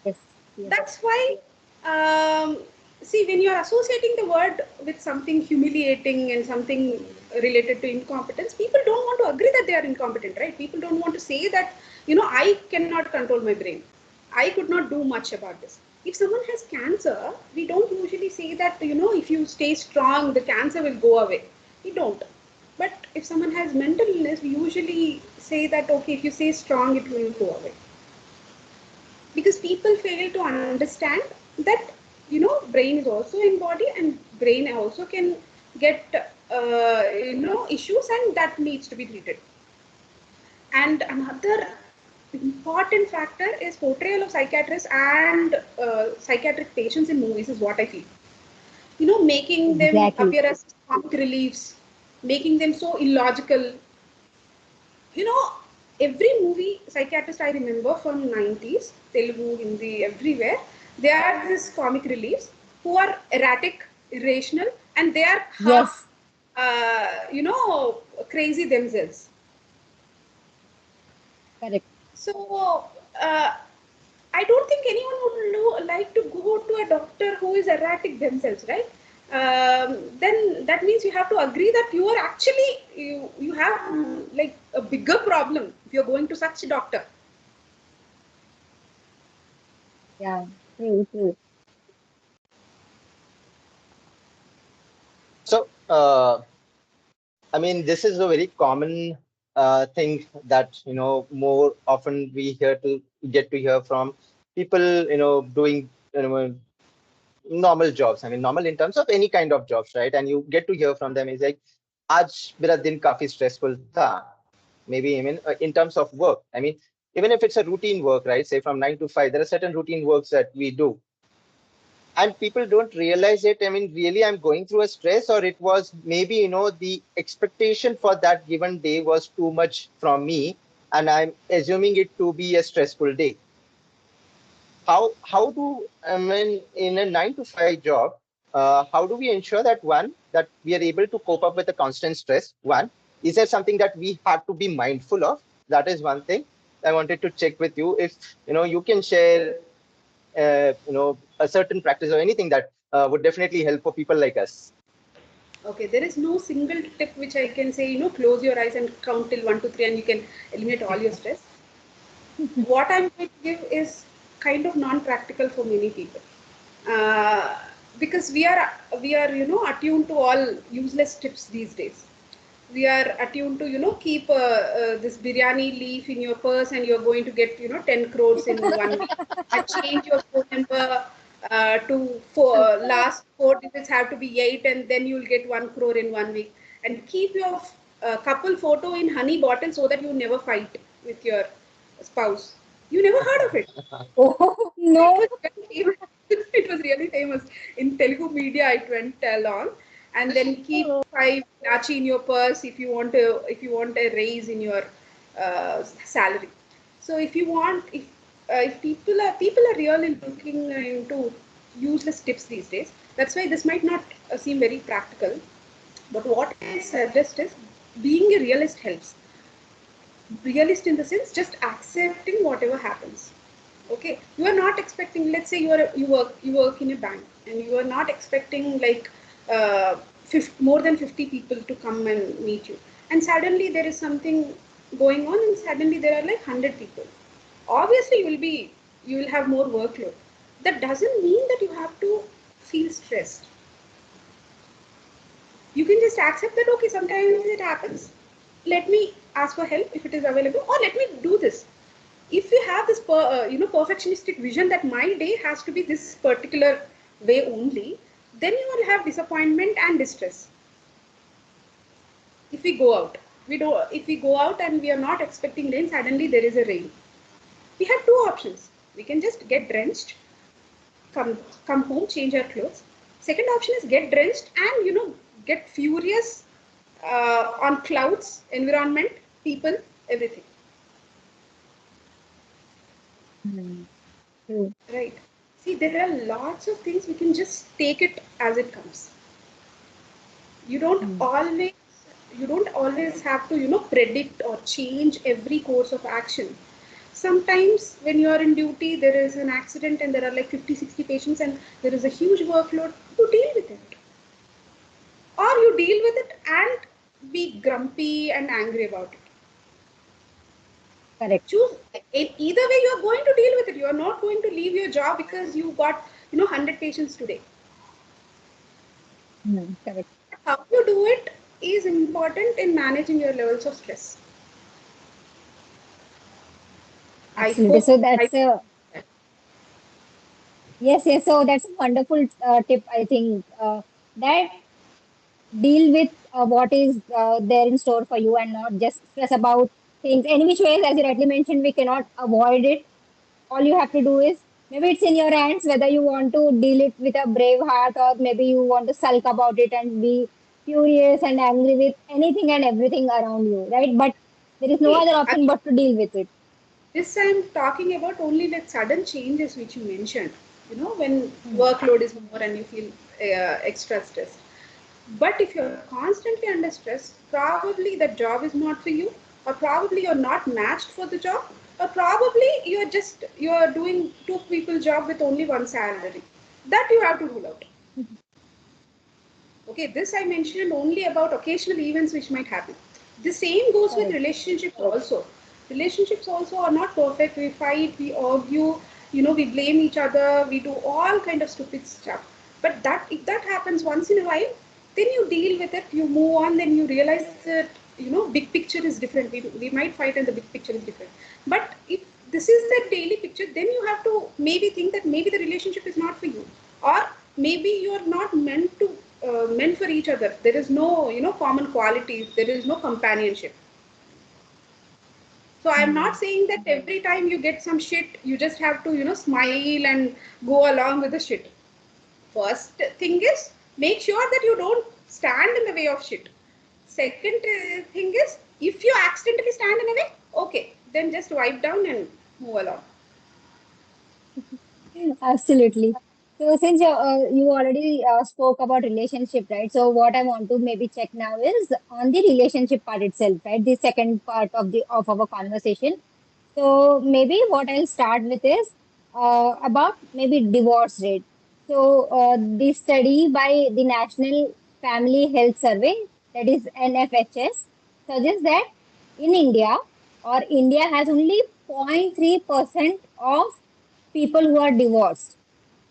Yes. Yes. That's why, see, when you're associating the word with something humiliating and something related to incompetence, people don't want to agree that they are incompetent, right? People don't want to say that, I cannot control my brain. I could not do much about this. If someone has cancer, we don't usually say that, if you stay strong, the cancer will go away. We don't. But if someone has mental illness, we usually say that, okay, if you stay strong, it will go away, because people fail to understand that brain is also in body, and brain also can get issues, and that needs to be treated. And another important factor is portrayal of psychiatrists and psychiatric patients in movies is what I feel. Making them Exactly. appear as comic reliefs, making them so illogical. You know, every movie psychiatrist I remember from 90s, Telugu, Hindi, everywhere, they are this comic reliefs who are erratic, irrational, and they are half, Yes, crazy themselves. correct. So, I don't think anyone would like to go to a doctor who is erratic themselves, right? Then that means you have to agree that you are actually you have like a bigger problem if you're going to such a doctor. Yeah, true, true. So, I mean, this is a very common thing that more often we get to hear from people, doing normal jobs. I mean, normal in terms of any kind of jobs, right? And you get to hear from them is like, "Aaj mera din काफी stressful tha." Maybe I mean in terms of work. I mean, even if it's a routine work, right? Say from 9 to 5, there are certain routine works that we do, and people don't realize it. I mean, really, I'm going through a stress, or it was maybe the expectation for that given day was too much from me, and I'm assuming it to be a stressful day. How do, I mean, in a 9 to 5 job, how do we ensure that one, that we are able to cope up with the constant stress? One, is there something that we have to be mindful of? That is one thing I wanted to check with you. If you can share a certain practice or anything that would definitely help for people like us. Okay, there is no single tip which I can say, close your eyes and count till 1 to 3 and you can eliminate all your stress. What I'm going to give is kind of non-practical for many people. Uh, because we are attuned to all useless tips these days. We are attuned to keep this biryani leaf in your purse and you're going to get 10 crores in 1 week, and change your phone number to last 4 digits have to be 8, and then you'll get 1 crore in 1 week, and keep your couple photo in honey bottle so that you never fight with your spouse. You never heard of it? Oh, It no. was really famous. It was really famous in Telugu media. It went along, and then keep Oh, 5 lachi in your purse if you want a raise in your salary. So if people are really looking into useless tips these days, that's why this might not seem very practical. But what I suggest is being a realist helps. Realist in the sense just accepting whatever happens. Okay, you are not expecting, let's say you work in a bank, and you are not expecting like uh, 50, more than 50 people to come and meet you, and suddenly there is something going on, and suddenly there are like 100 people. Obviously you will have more workload. That doesn't mean that you have to feel stressed. You can just accept that, okay, sometimes it happens, let me ask for help if it is available, or let me do this. If you have this perfectionistic vision that my day has to be this particular way only, then you will have disappointment and distress. If we go out, if we go out and we are not expecting rain, suddenly there is a rain, we have two options. We can just get drenched, come come home, change our clothes. Second option is get drenched and get furious on clouds, environment, people, everything. hmm, true. Right. See, there are lots of things we can just take it as it comes. You don't Hmm, always you don't always have to predict or change every course of action. Sometimes when you are in duty, there is an accident and there are like 50, 60 patients and there is a huge workload. You deal with it, or you deal with it and be grumpy and angry about it. correct. Choose. In either way, you are going to deal with it. You are not going to leave your job because you got 100 patients today. Hmm, correct. How you do it is important in managing your levels of stress. I Absolutely. hope So I. that's a Yes, yes. So that's a wonderful tip, I think, that deal with what is there in store for you and not just stress about things. Any which ways, as you rightly mentioned, we cannot avoid it. All you have to do is maybe it's in your hands whether you want to deal it with a brave heart or maybe you want to sulk about it and be furious and angry with anything and everything around you, right? But there is no See, other option but to deal with it. this I'm talking about only like sudden changes which you mentioned. When Hmm. workload is more and you feel extra stress. But if you're constantly under stress, probably the job is not for you, or probably you're not matched for the job, or probably you're doing two people job with only one salary. That you have to rule out. Okay, this I mentioned only about occasional events which might happen. The same goes with Correct. relationships also. Relationships also are not perfect. We fight, we argue, we blame each other, we do all kind of stupid stuff. But that if that happens once in a while, then you deal with it, you move on, then you realize that big picture is different. We might fight and the big picture is different. But if this is the daily picture, then you have to maybe think that maybe the relationship is not for you, or maybe you are not meant for each other. There is no common qualities. There is no companionship. So I'm not Hmm. saying that every time you get some shit, you just have to smile and go along with the shit. First thing is make sure that you don't stand in the way of shit. Second thing is if you accidentally stand in a way, okay, then just wipe down and move along. Absolutely. So since you already spoke about relationship, right? So what I want to maybe check now is on the relationship part itself, right? The second part of the of our conversation. So maybe what I'll start with is about maybe divorce rate. So the study by the National Family Health Survey, that is NFHS, suggests that in India India has only 0.3% of people who are divorced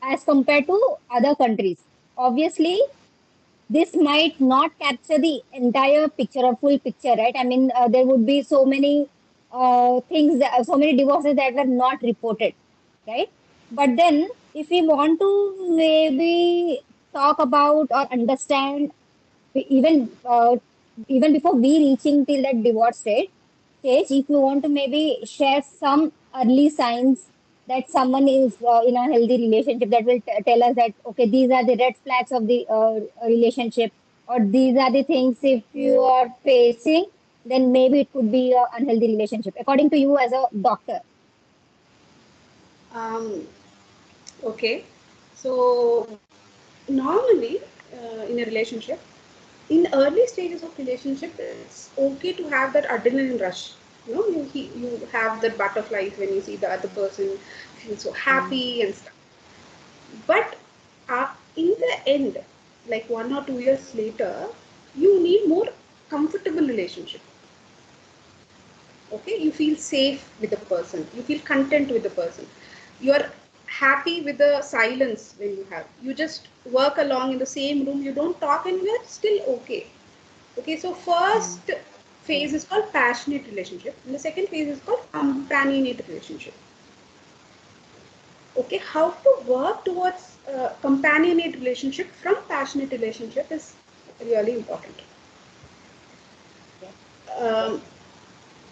as compared to other countries. Obviously, this might not capture the entire picture or full picture, right? I mean, there would be so many so many divorces that were not reported, right? But then, if we want to maybe talk about or understand even even before we reaching till that divorce stage, if you want to maybe share some early signs that someone is in a healthy relationship, that will tell us that okay, these are the red flags of the relationship, or these are the things if you are facing, then maybe it could be an unhealthy relationship according to you as a doctor. Um, okay, so normally in a relationship, in early stages of relationship, it's okay to have that adrenaline rush. You have that butterflies when you see the other person, feel so Mm. happy and stuff. But in the end, like 1 or 2 years later, you need more comfortable relationship. Okay, you feel safe with the person, you feel content with the person, you are happy with the silence. When you just work along in the same room, you don't talk and you're still okay. Okay, so Mm. first phase is called passionate relationship and the second phase is called companionate relationship. Okay, how to work towards companionate relationship from passionate relationship is really important. Yes. um,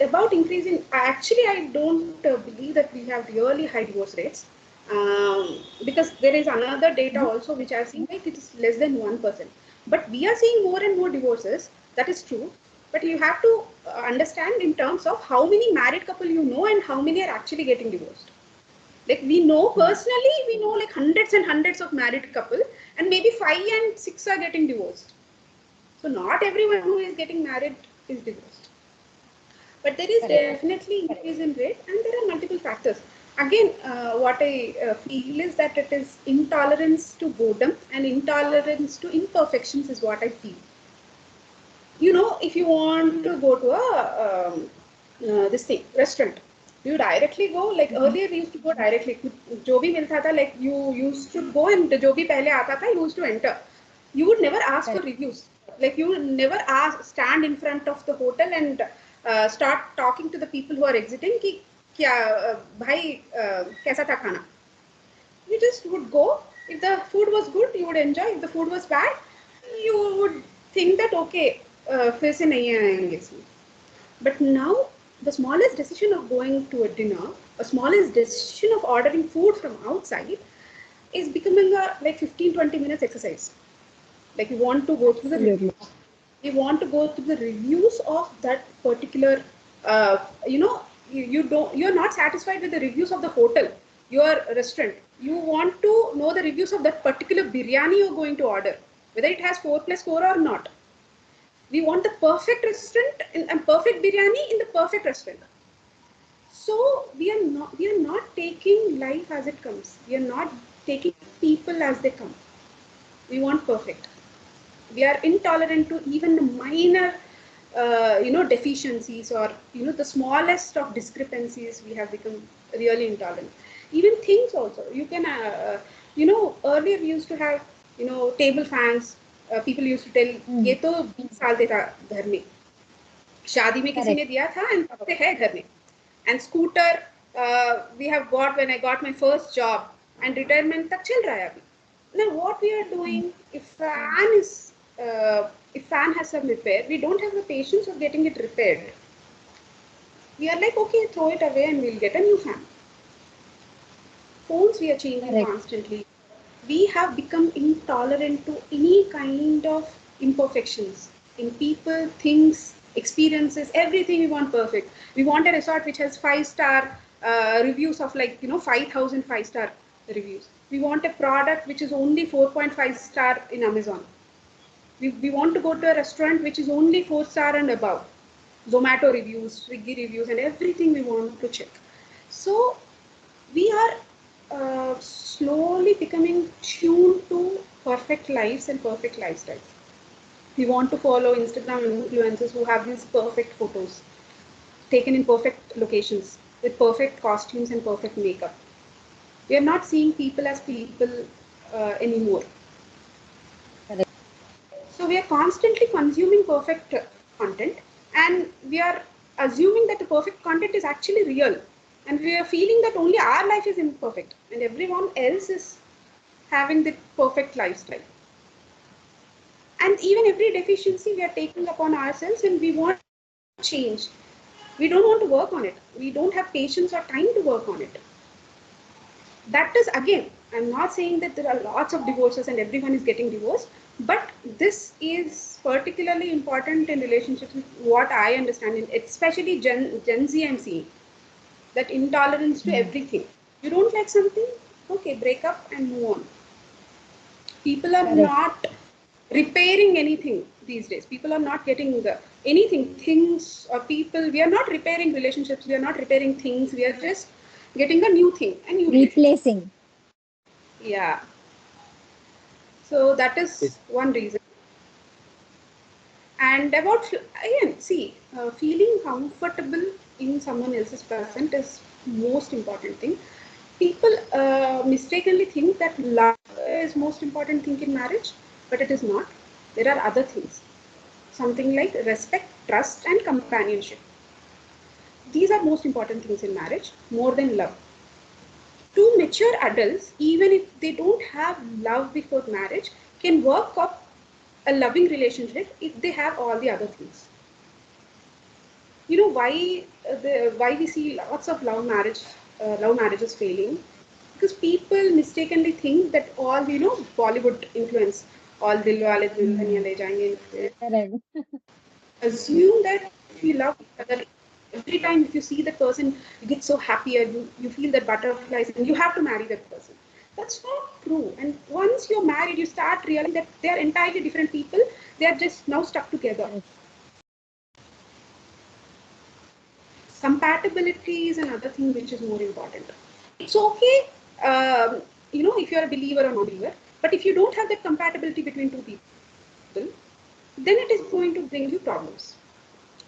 about increasing, actually I don't believe that we have really high divorce rates, because there is another data Mhm. also which I've seen, like it is less than 1%, but we are seeing more and more divorces. That is true, but you have to understand in terms of how many married couple and how many are actually getting divorced. Like we know Mm. personally, we know like hundreds and hundreds of married couple, and maybe 5 and 6 are getting divorced. So not everyone who is getting married is divorced. But there is Correct. definitely increase in rate, and there are multiple factors. Again, what I feel is that it is intolerance to boredom and intolerance to imperfections is what I feel. If you want to go to a this thing restaurant, you directly go. Like Mhm. earlier, we used to go directly. जो भी मिलता था, like you used to go and जो भी पहले आता था, you used to enter. You would never ask for Correct. reviews. Like you would never stand in front of the hotel and start talking to the people who are exiting कि क्या भाई कैसा था खाना. You just would go. If the food was good, you would enjoy. If the food was bad, you would think that okay, फिर से नहीं आएंगे इसमें. But now, the smallest decision of going to a dinner, a smallest decision of ordering food from outside, is becoming a like 15-20 minutes exercise. Like we want to go through the Absolutely. reviews. We want to go through the reviews of that particular. You're not satisfied with the reviews of the hotel, your restaurant. You want to know the reviews of that particular biryani you're going to order, whether it has 4+4 or not. We want the perfect restaurant and perfect biryani in the perfect restaurant. So we are not taking life as it comes. We are not taking people as they come. We want perfect. We are intolerant to even the minor deficiencies, or the smallest of discrepancies. We have become really intolerant. Even things also, you can earlier we used to have table fans. People used to tell ये तो 20 साल देखा घर में, शादी में किसी ने दिया था and तब से है घर में. And scooter we have got when I got my first job, and retirement तक चल रहा है अभी. Now what we are doing, if fan has some repair, we don't have the patience of getting it repaired. We are like, okay, throw it away and we'll get a new fan. Phones we are changing constantly. We have become intolerant to any kind of imperfections in people, things, experiences, everything we want perfect. We want a resort which has 5-star reviews of 5,000 5-star reviews. We want a product which is only 4.5 star in Amazon. We want to go to a restaurant which is only 4-star and above. Zomato reviews, Swiggy reviews, and everything we want to check. So we are slowly becoming tuned to perfect lives and perfect lifestyles. We want to follow Instagram influencers who have these perfect photos taken in perfect locations with perfect costumes and perfect makeup. We are not seeing people as people anymore. So we are constantly consuming perfect content, and we are assuming that the perfect content is actually real, and we are feeling that only our life is imperfect and everyone else is having the perfect lifestyle. And even every deficiency we are taking upon ourselves, and we want change. We don't want to work on it. We don't have patience or time to work on it. That is, again, I'm not saying that there are lots of divorces and everyone is getting divorced, but this is particularly important in relationships with what I understand, especially Gen Z. I'm seeing that intolerance to everything. You don't like something, okay, break up and move on. People are not repairing anything these days. People are not getting anything, things or people. We are not repairing relationships. We are not repairing things. We are just getting a new thing, a new replacing. Yeah. So that is one reason. And about, again, see, feeling comfortable in someone else's presence is most important thing. People mistakenly think that love is most important thing in marriage, but it is not. There are other things. Something like respect, trust, and companionship. These are most important things in marriage, more than love. Two mature adults, even if they don't have love before marriage, can work up a loving relationship if they have all the other things. You know why we see lots of love marriages failing? Because people mistakenly think that all Bollywood influence, all dil wale dulhaniya le jayenge, assume that if you love each other, every time if you see that person, you get so happy, and you feel that butterflies, and you have to marry that person. That's not true. And once you're married, you start realizing that they are entirely different people. They are just now stuck together. Compatibility is another thing which is more important. It's okay, if you're a believer or non-believer, but if you don't have that compatibility between two people, then it is going to bring you problems.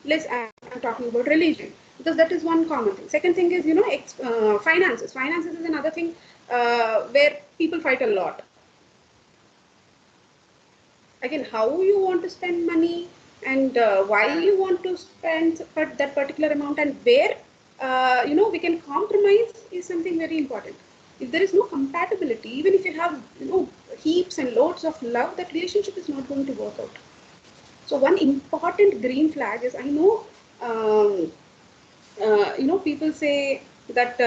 I'm talking about religion, because that is one common thing. Second thing is, finances. Finances is another thing where people fight a lot. Again, how you want to spend money, and why you want to spend that particular amount, and where we can compromise is something very important. If there is no compatibility, even if you have heaps and loads of love, that relationship is not going to work out. So one important green flag is, I know, people say that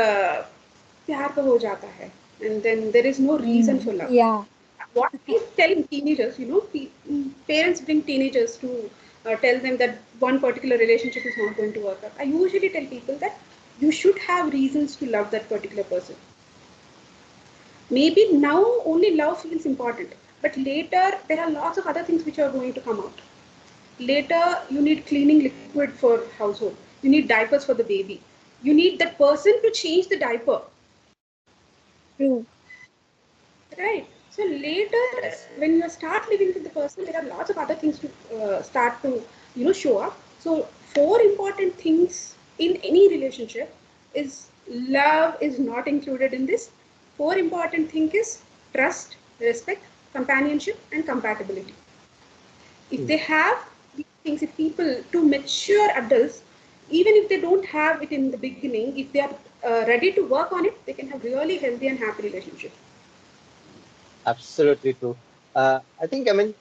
प्यार तो हो जाता है, and then there is no reason for love. Yeah. What I tell teenagers, parents bring teenagers to tell them that one particular relationship is not going to work out. I usually tell people that you should have reasons to love that particular person. Maybe now only love feels important, but later there are lots of other things which are going to come out. Later, you need cleaning liquid for household. You need diapers for the baby. You need that person to change the diaper. True. Right. So later, when you start living with the person, there are lots of other things to start to show up. So 4 important things in any relationship is love is not included in this. 4 important thing is trust, respect, companionship, and compatibility. If they have these things, if people, to mature adults, even if they don't have it in the beginning, if they are ready to work on it, they can have really healthy and happy relationships. Absolutely true. I think, I mean,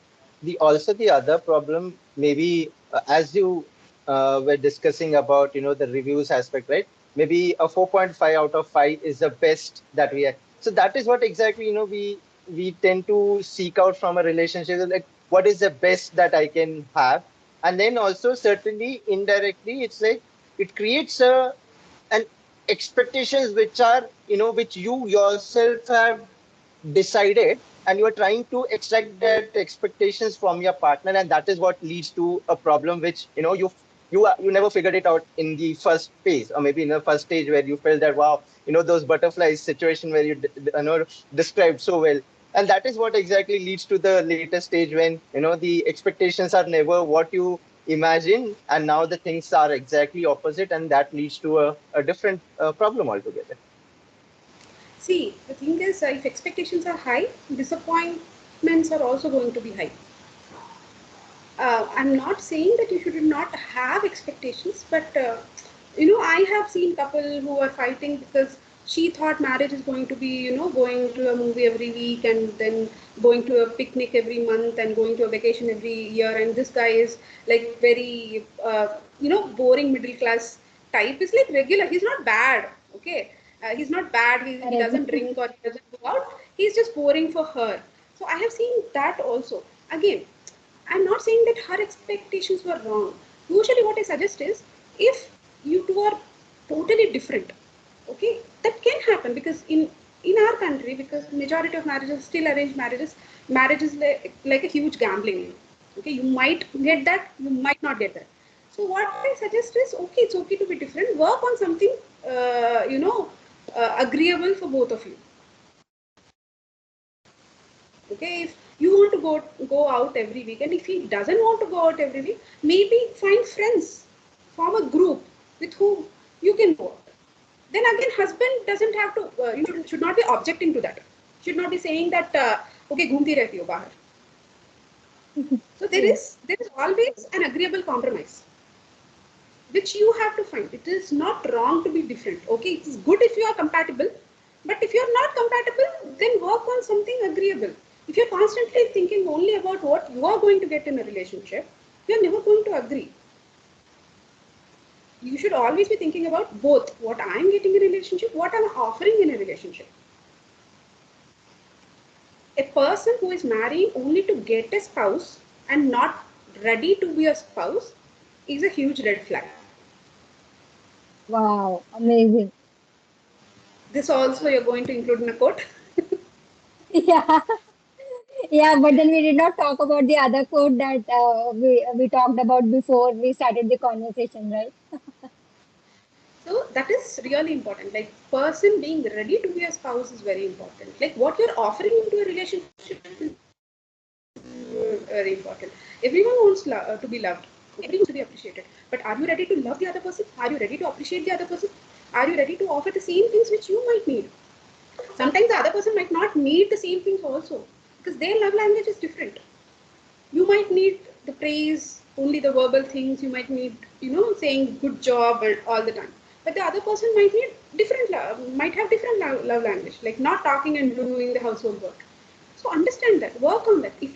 the other problem, maybe as you were discussing about, the reviews aspect, right? Maybe a 4.5 out of 5 is the best that we have. So that is what exactly, we tend to seek out from a relationship, like what is the best that I can have. And then also certainly indirectly, it's like it creates an expectations which are, which you yourself have decided, and you are trying to extract that expectations from your partner, and that is what leads to a problem which you never figured it out in the first phase, or maybe in the first stage where you felt that, wow, those butterflies situation where you described so well. And that is what exactly leads to the later stage when the expectations are never what you imagine, and now the things are exactly opposite, and that leads to a different problem altogether. See, the thing is, if expectations are high, disappointments are also going to be high. I'm not saying that you should not have expectations, but I have seen couple who are fighting because she thought marriage is going to be, going to a movie every week and then going to a picnic every month and going to a vacation every year. And this guy is like very, boring middle class type. Is like regular. He's not bad. Okay. He's not bad. He doesn't drink or he doesn't go out. He's just boring for her. So I have seen that also. Again, I'm not saying that her expectations were wrong. Usually, what I suggest is if you two are totally different, okay, that can happen because in our country, because majority of marriages still arranged marriages, marriage is like a huge gambling. Okay, you might get that, you might not get that. So what I suggest is, okay, it's okay to be different. Work on something, agreeable for both of you. Okay, if you want to go out every week, and if he doesn't want to go out every week, maybe find friends, form a group with whom you can go out. Then again, husband doesn't have to, you should not be objecting to that. Should not be saying that, okay, घूमती रहती हो बाहर. So there is always an agreeable compromise, which you have to find. It is not wrong to be different. Okay, it is good if you are compatible, but if you are not compatible, then work on something agreeable. If you're constantly thinking only about what you are going to get in a relationship, you're never going to agree. You should always be thinking about both what I'm getting in a relationship, what I'm offering in a relationship. A person who is marrying only to get a spouse and not ready to be a spouse is a huge red flag. Wow, amazing. This also you're going to include in a quote. Yeah. Yeah, but then we did not talk about the other quote that we talked about before we started the conversation, right? So that is really important. Like person being ready to be a spouse is very important. Like what you're offering into a relationship is very important. Everyone wants to be loved. Everyone wants to be appreciated. But are you ready to love the other person? Are you ready to appreciate the other person? Are you ready to offer the same things which you might need? Sometimes the other person might not need the same things also because their love language is different. You might need the praise, only the verbal things. You might need, saying good job all the time. but the other person might need different might have different love language, like not talking and doing the household work. So understand that, work on that. If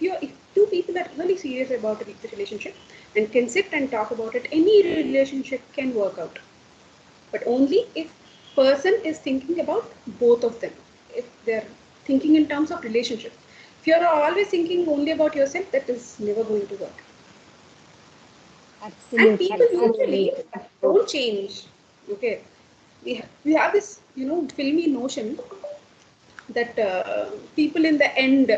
two people are really serious about a relationship and can sit and talk about it, any relationship can work out. But only if person is thinking about both of them. If they're thinking in terms of relationship. If you're always thinking only about yourself, that is never going to work. And Absolutely, people usually absolutely. don't change. Okay, we have this filmy notion that people in the end,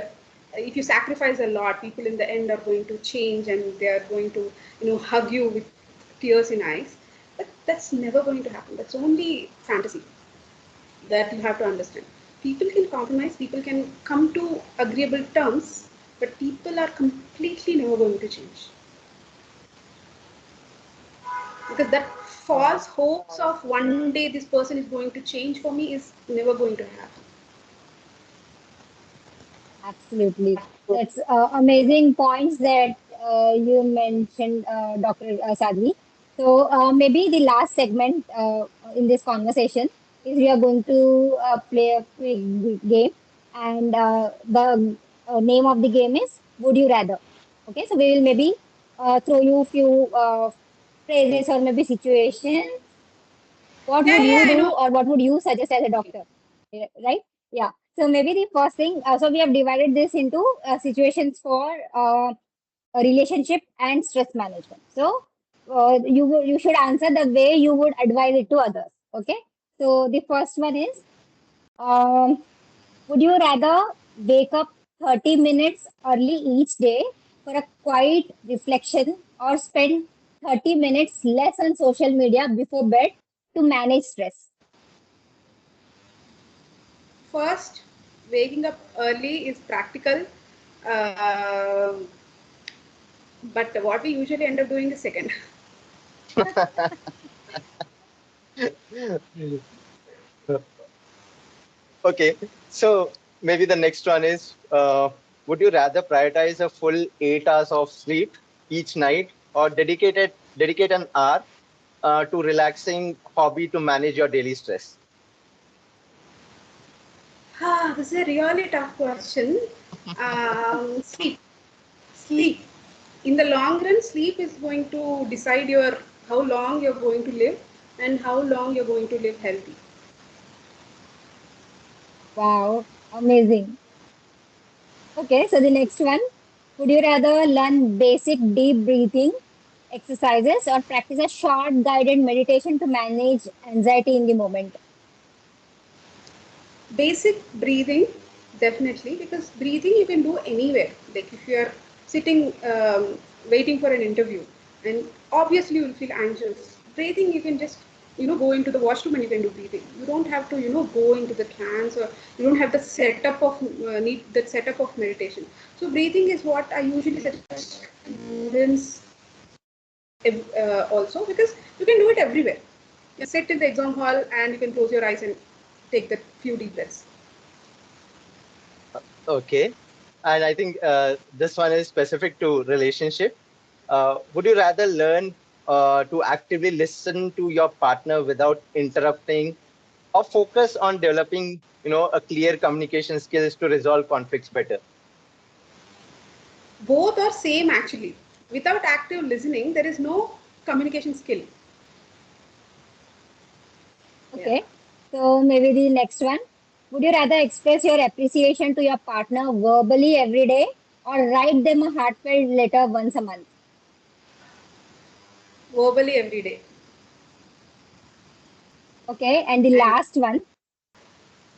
if you sacrifice a lot, people in the end are going to change and they are going to hug you with tears in eyes. But that's never going to happen. That's only fantasy. That you have to understand. People can compromise, people can come to agreeable terms, but people are completely never going to change. Because that false hopes of one day this person is going to change for me is never going to happen. Absolutely. That's amazing points that you mentioned, Dr. Sadhvi. So maybe the last segment in this conversation is we are going to play a quick game, and the name of the game is Would You Rather? Okay, so we will maybe throw you a few phrases or maybe situations. What Yeah, would yeah, you I do, know. or what would you suggest as a doctor? Right? Yeah. So maybe the first thing, so we have divided this into situations for a relationship and stress management. So you should answer the way you would advise it to others. Okay. So the first one is, um, would you rather wake up 30 minutes early each day for a quiet reflection, or spend 30 minutes less on social media before bed to manage stress? First, waking up early is practical, uh, but what we usually end up doing is second. Okay, so maybe the next one is, would you rather prioritize a full 8 hours of sleep each night, or dedicate an hour to relaxing hobby to manage your daily stress? This is a really tough question. Sleep. Sleep. In the long run, sleep is going to decide your how long you're going to live and how long you're going to live healthy. Wow, amazing. Okay, so the next one, would you rather learn basic deep breathing exercises, or practice a short guided meditation to manage anxiety in the moment? Basic breathing, definitely, because breathing you can do anywhere. Like if you are sitting waiting for an interview, and obviously you will feel anxious. Breathing, you can just go into the washroom and you can do breathing. You don't have to go into the trance, or you don't have the setup of need that setup of meditation. So breathing is what I usually suggest students also, because you can do it everywhere. You sit in the exam hall and you can close your eyes and take that few deep breaths. Okay, and I think this one is specific to relationship. Would you rather learn to actively listen to your partner without interrupting, or focus on developing, a clear communication skills to resolve conflicts better? Both are same actually. Without active listening, there is no communication skill. Yeah. Okay, so maybe the next one, would you rather express your appreciation to your partner verbally every day, or write them a heartfelt letter once a month? Verbally every day. Okay, and the And last one,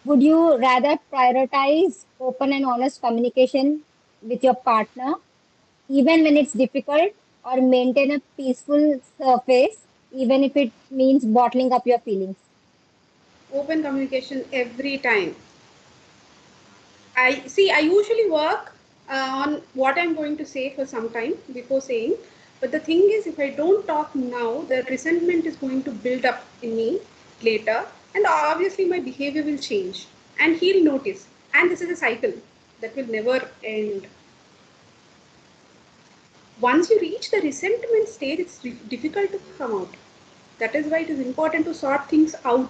would you rather prioritize open and honest communication with your partner even when it's difficult, or maintain a peaceful surface even if it means bottling up your feelings? open communication every time. I usually work on what I'm going to say for some time before saying. But the thing is, if I don't talk now, the resentment is going to build up in me later, and obviously my behavior will change, and he'll notice. And this is a cycle that will never end. Once you reach the resentment stage, it's difficult to come out. That is why it is important to sort things out.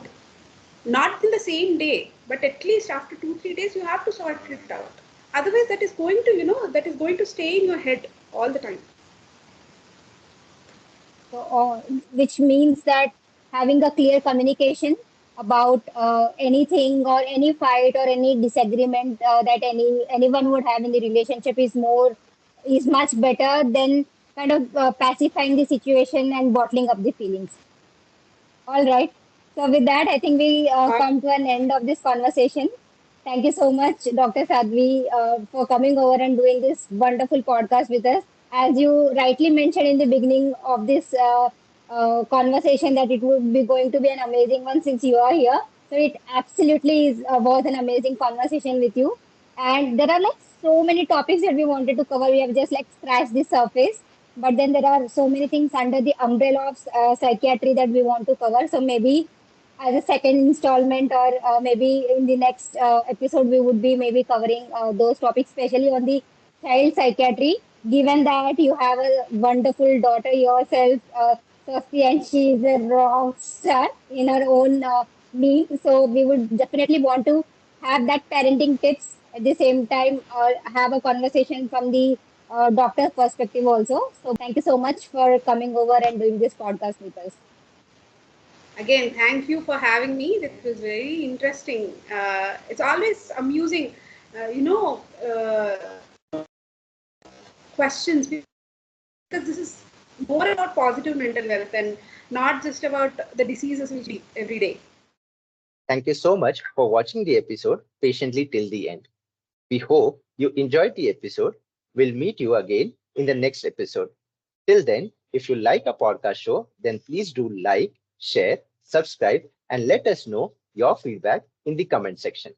Not in the same day, but at least after 2-3 days, you have to sort it out. Otherwise, that is going to, that is going to stay in your head all the time. So, which means that having a clear communication about anything or any fight or any disagreement that anyone would have in the relationship is much better than kind of pacifying the situation and bottling up the feelings. All right. So with that, I think we come to an end of this conversation. Thank you so much, Dr. Sadhvi, for coming over and doing this wonderful podcast with us. As you rightly mentioned in the beginning of this conversation, that it would be going to be an amazing one since you are here. So it absolutely was an amazing conversation with you. And there are like so many topics that we wanted to cover. We have just like scratched the surface, but then there are so many things under the umbrella of psychiatry that we want to cover. So maybe as a second installment, or maybe in the next episode, we would be maybe covering those topics, especially on the child psychiatry, given that you have a wonderful daughter yourself, Swasti, and she is a rock star in her own need. So we would definitely want to have that parenting tips at the same time, have a conversation from the doctor's perspective also. So thank you so much for coming over and doing this podcast with us. Again, thank you for having me. This was very interesting. It's always amusing, questions, because this is more about positive mental health and not just about the diseases which we every day. Thank you so much for watching the episode patiently till the end. We hope you enjoyed the episode. We'll meet you again in the next episode. Till then, if you like our podcast show, then please do like, share, subscribe, and let us know your feedback in the comment section.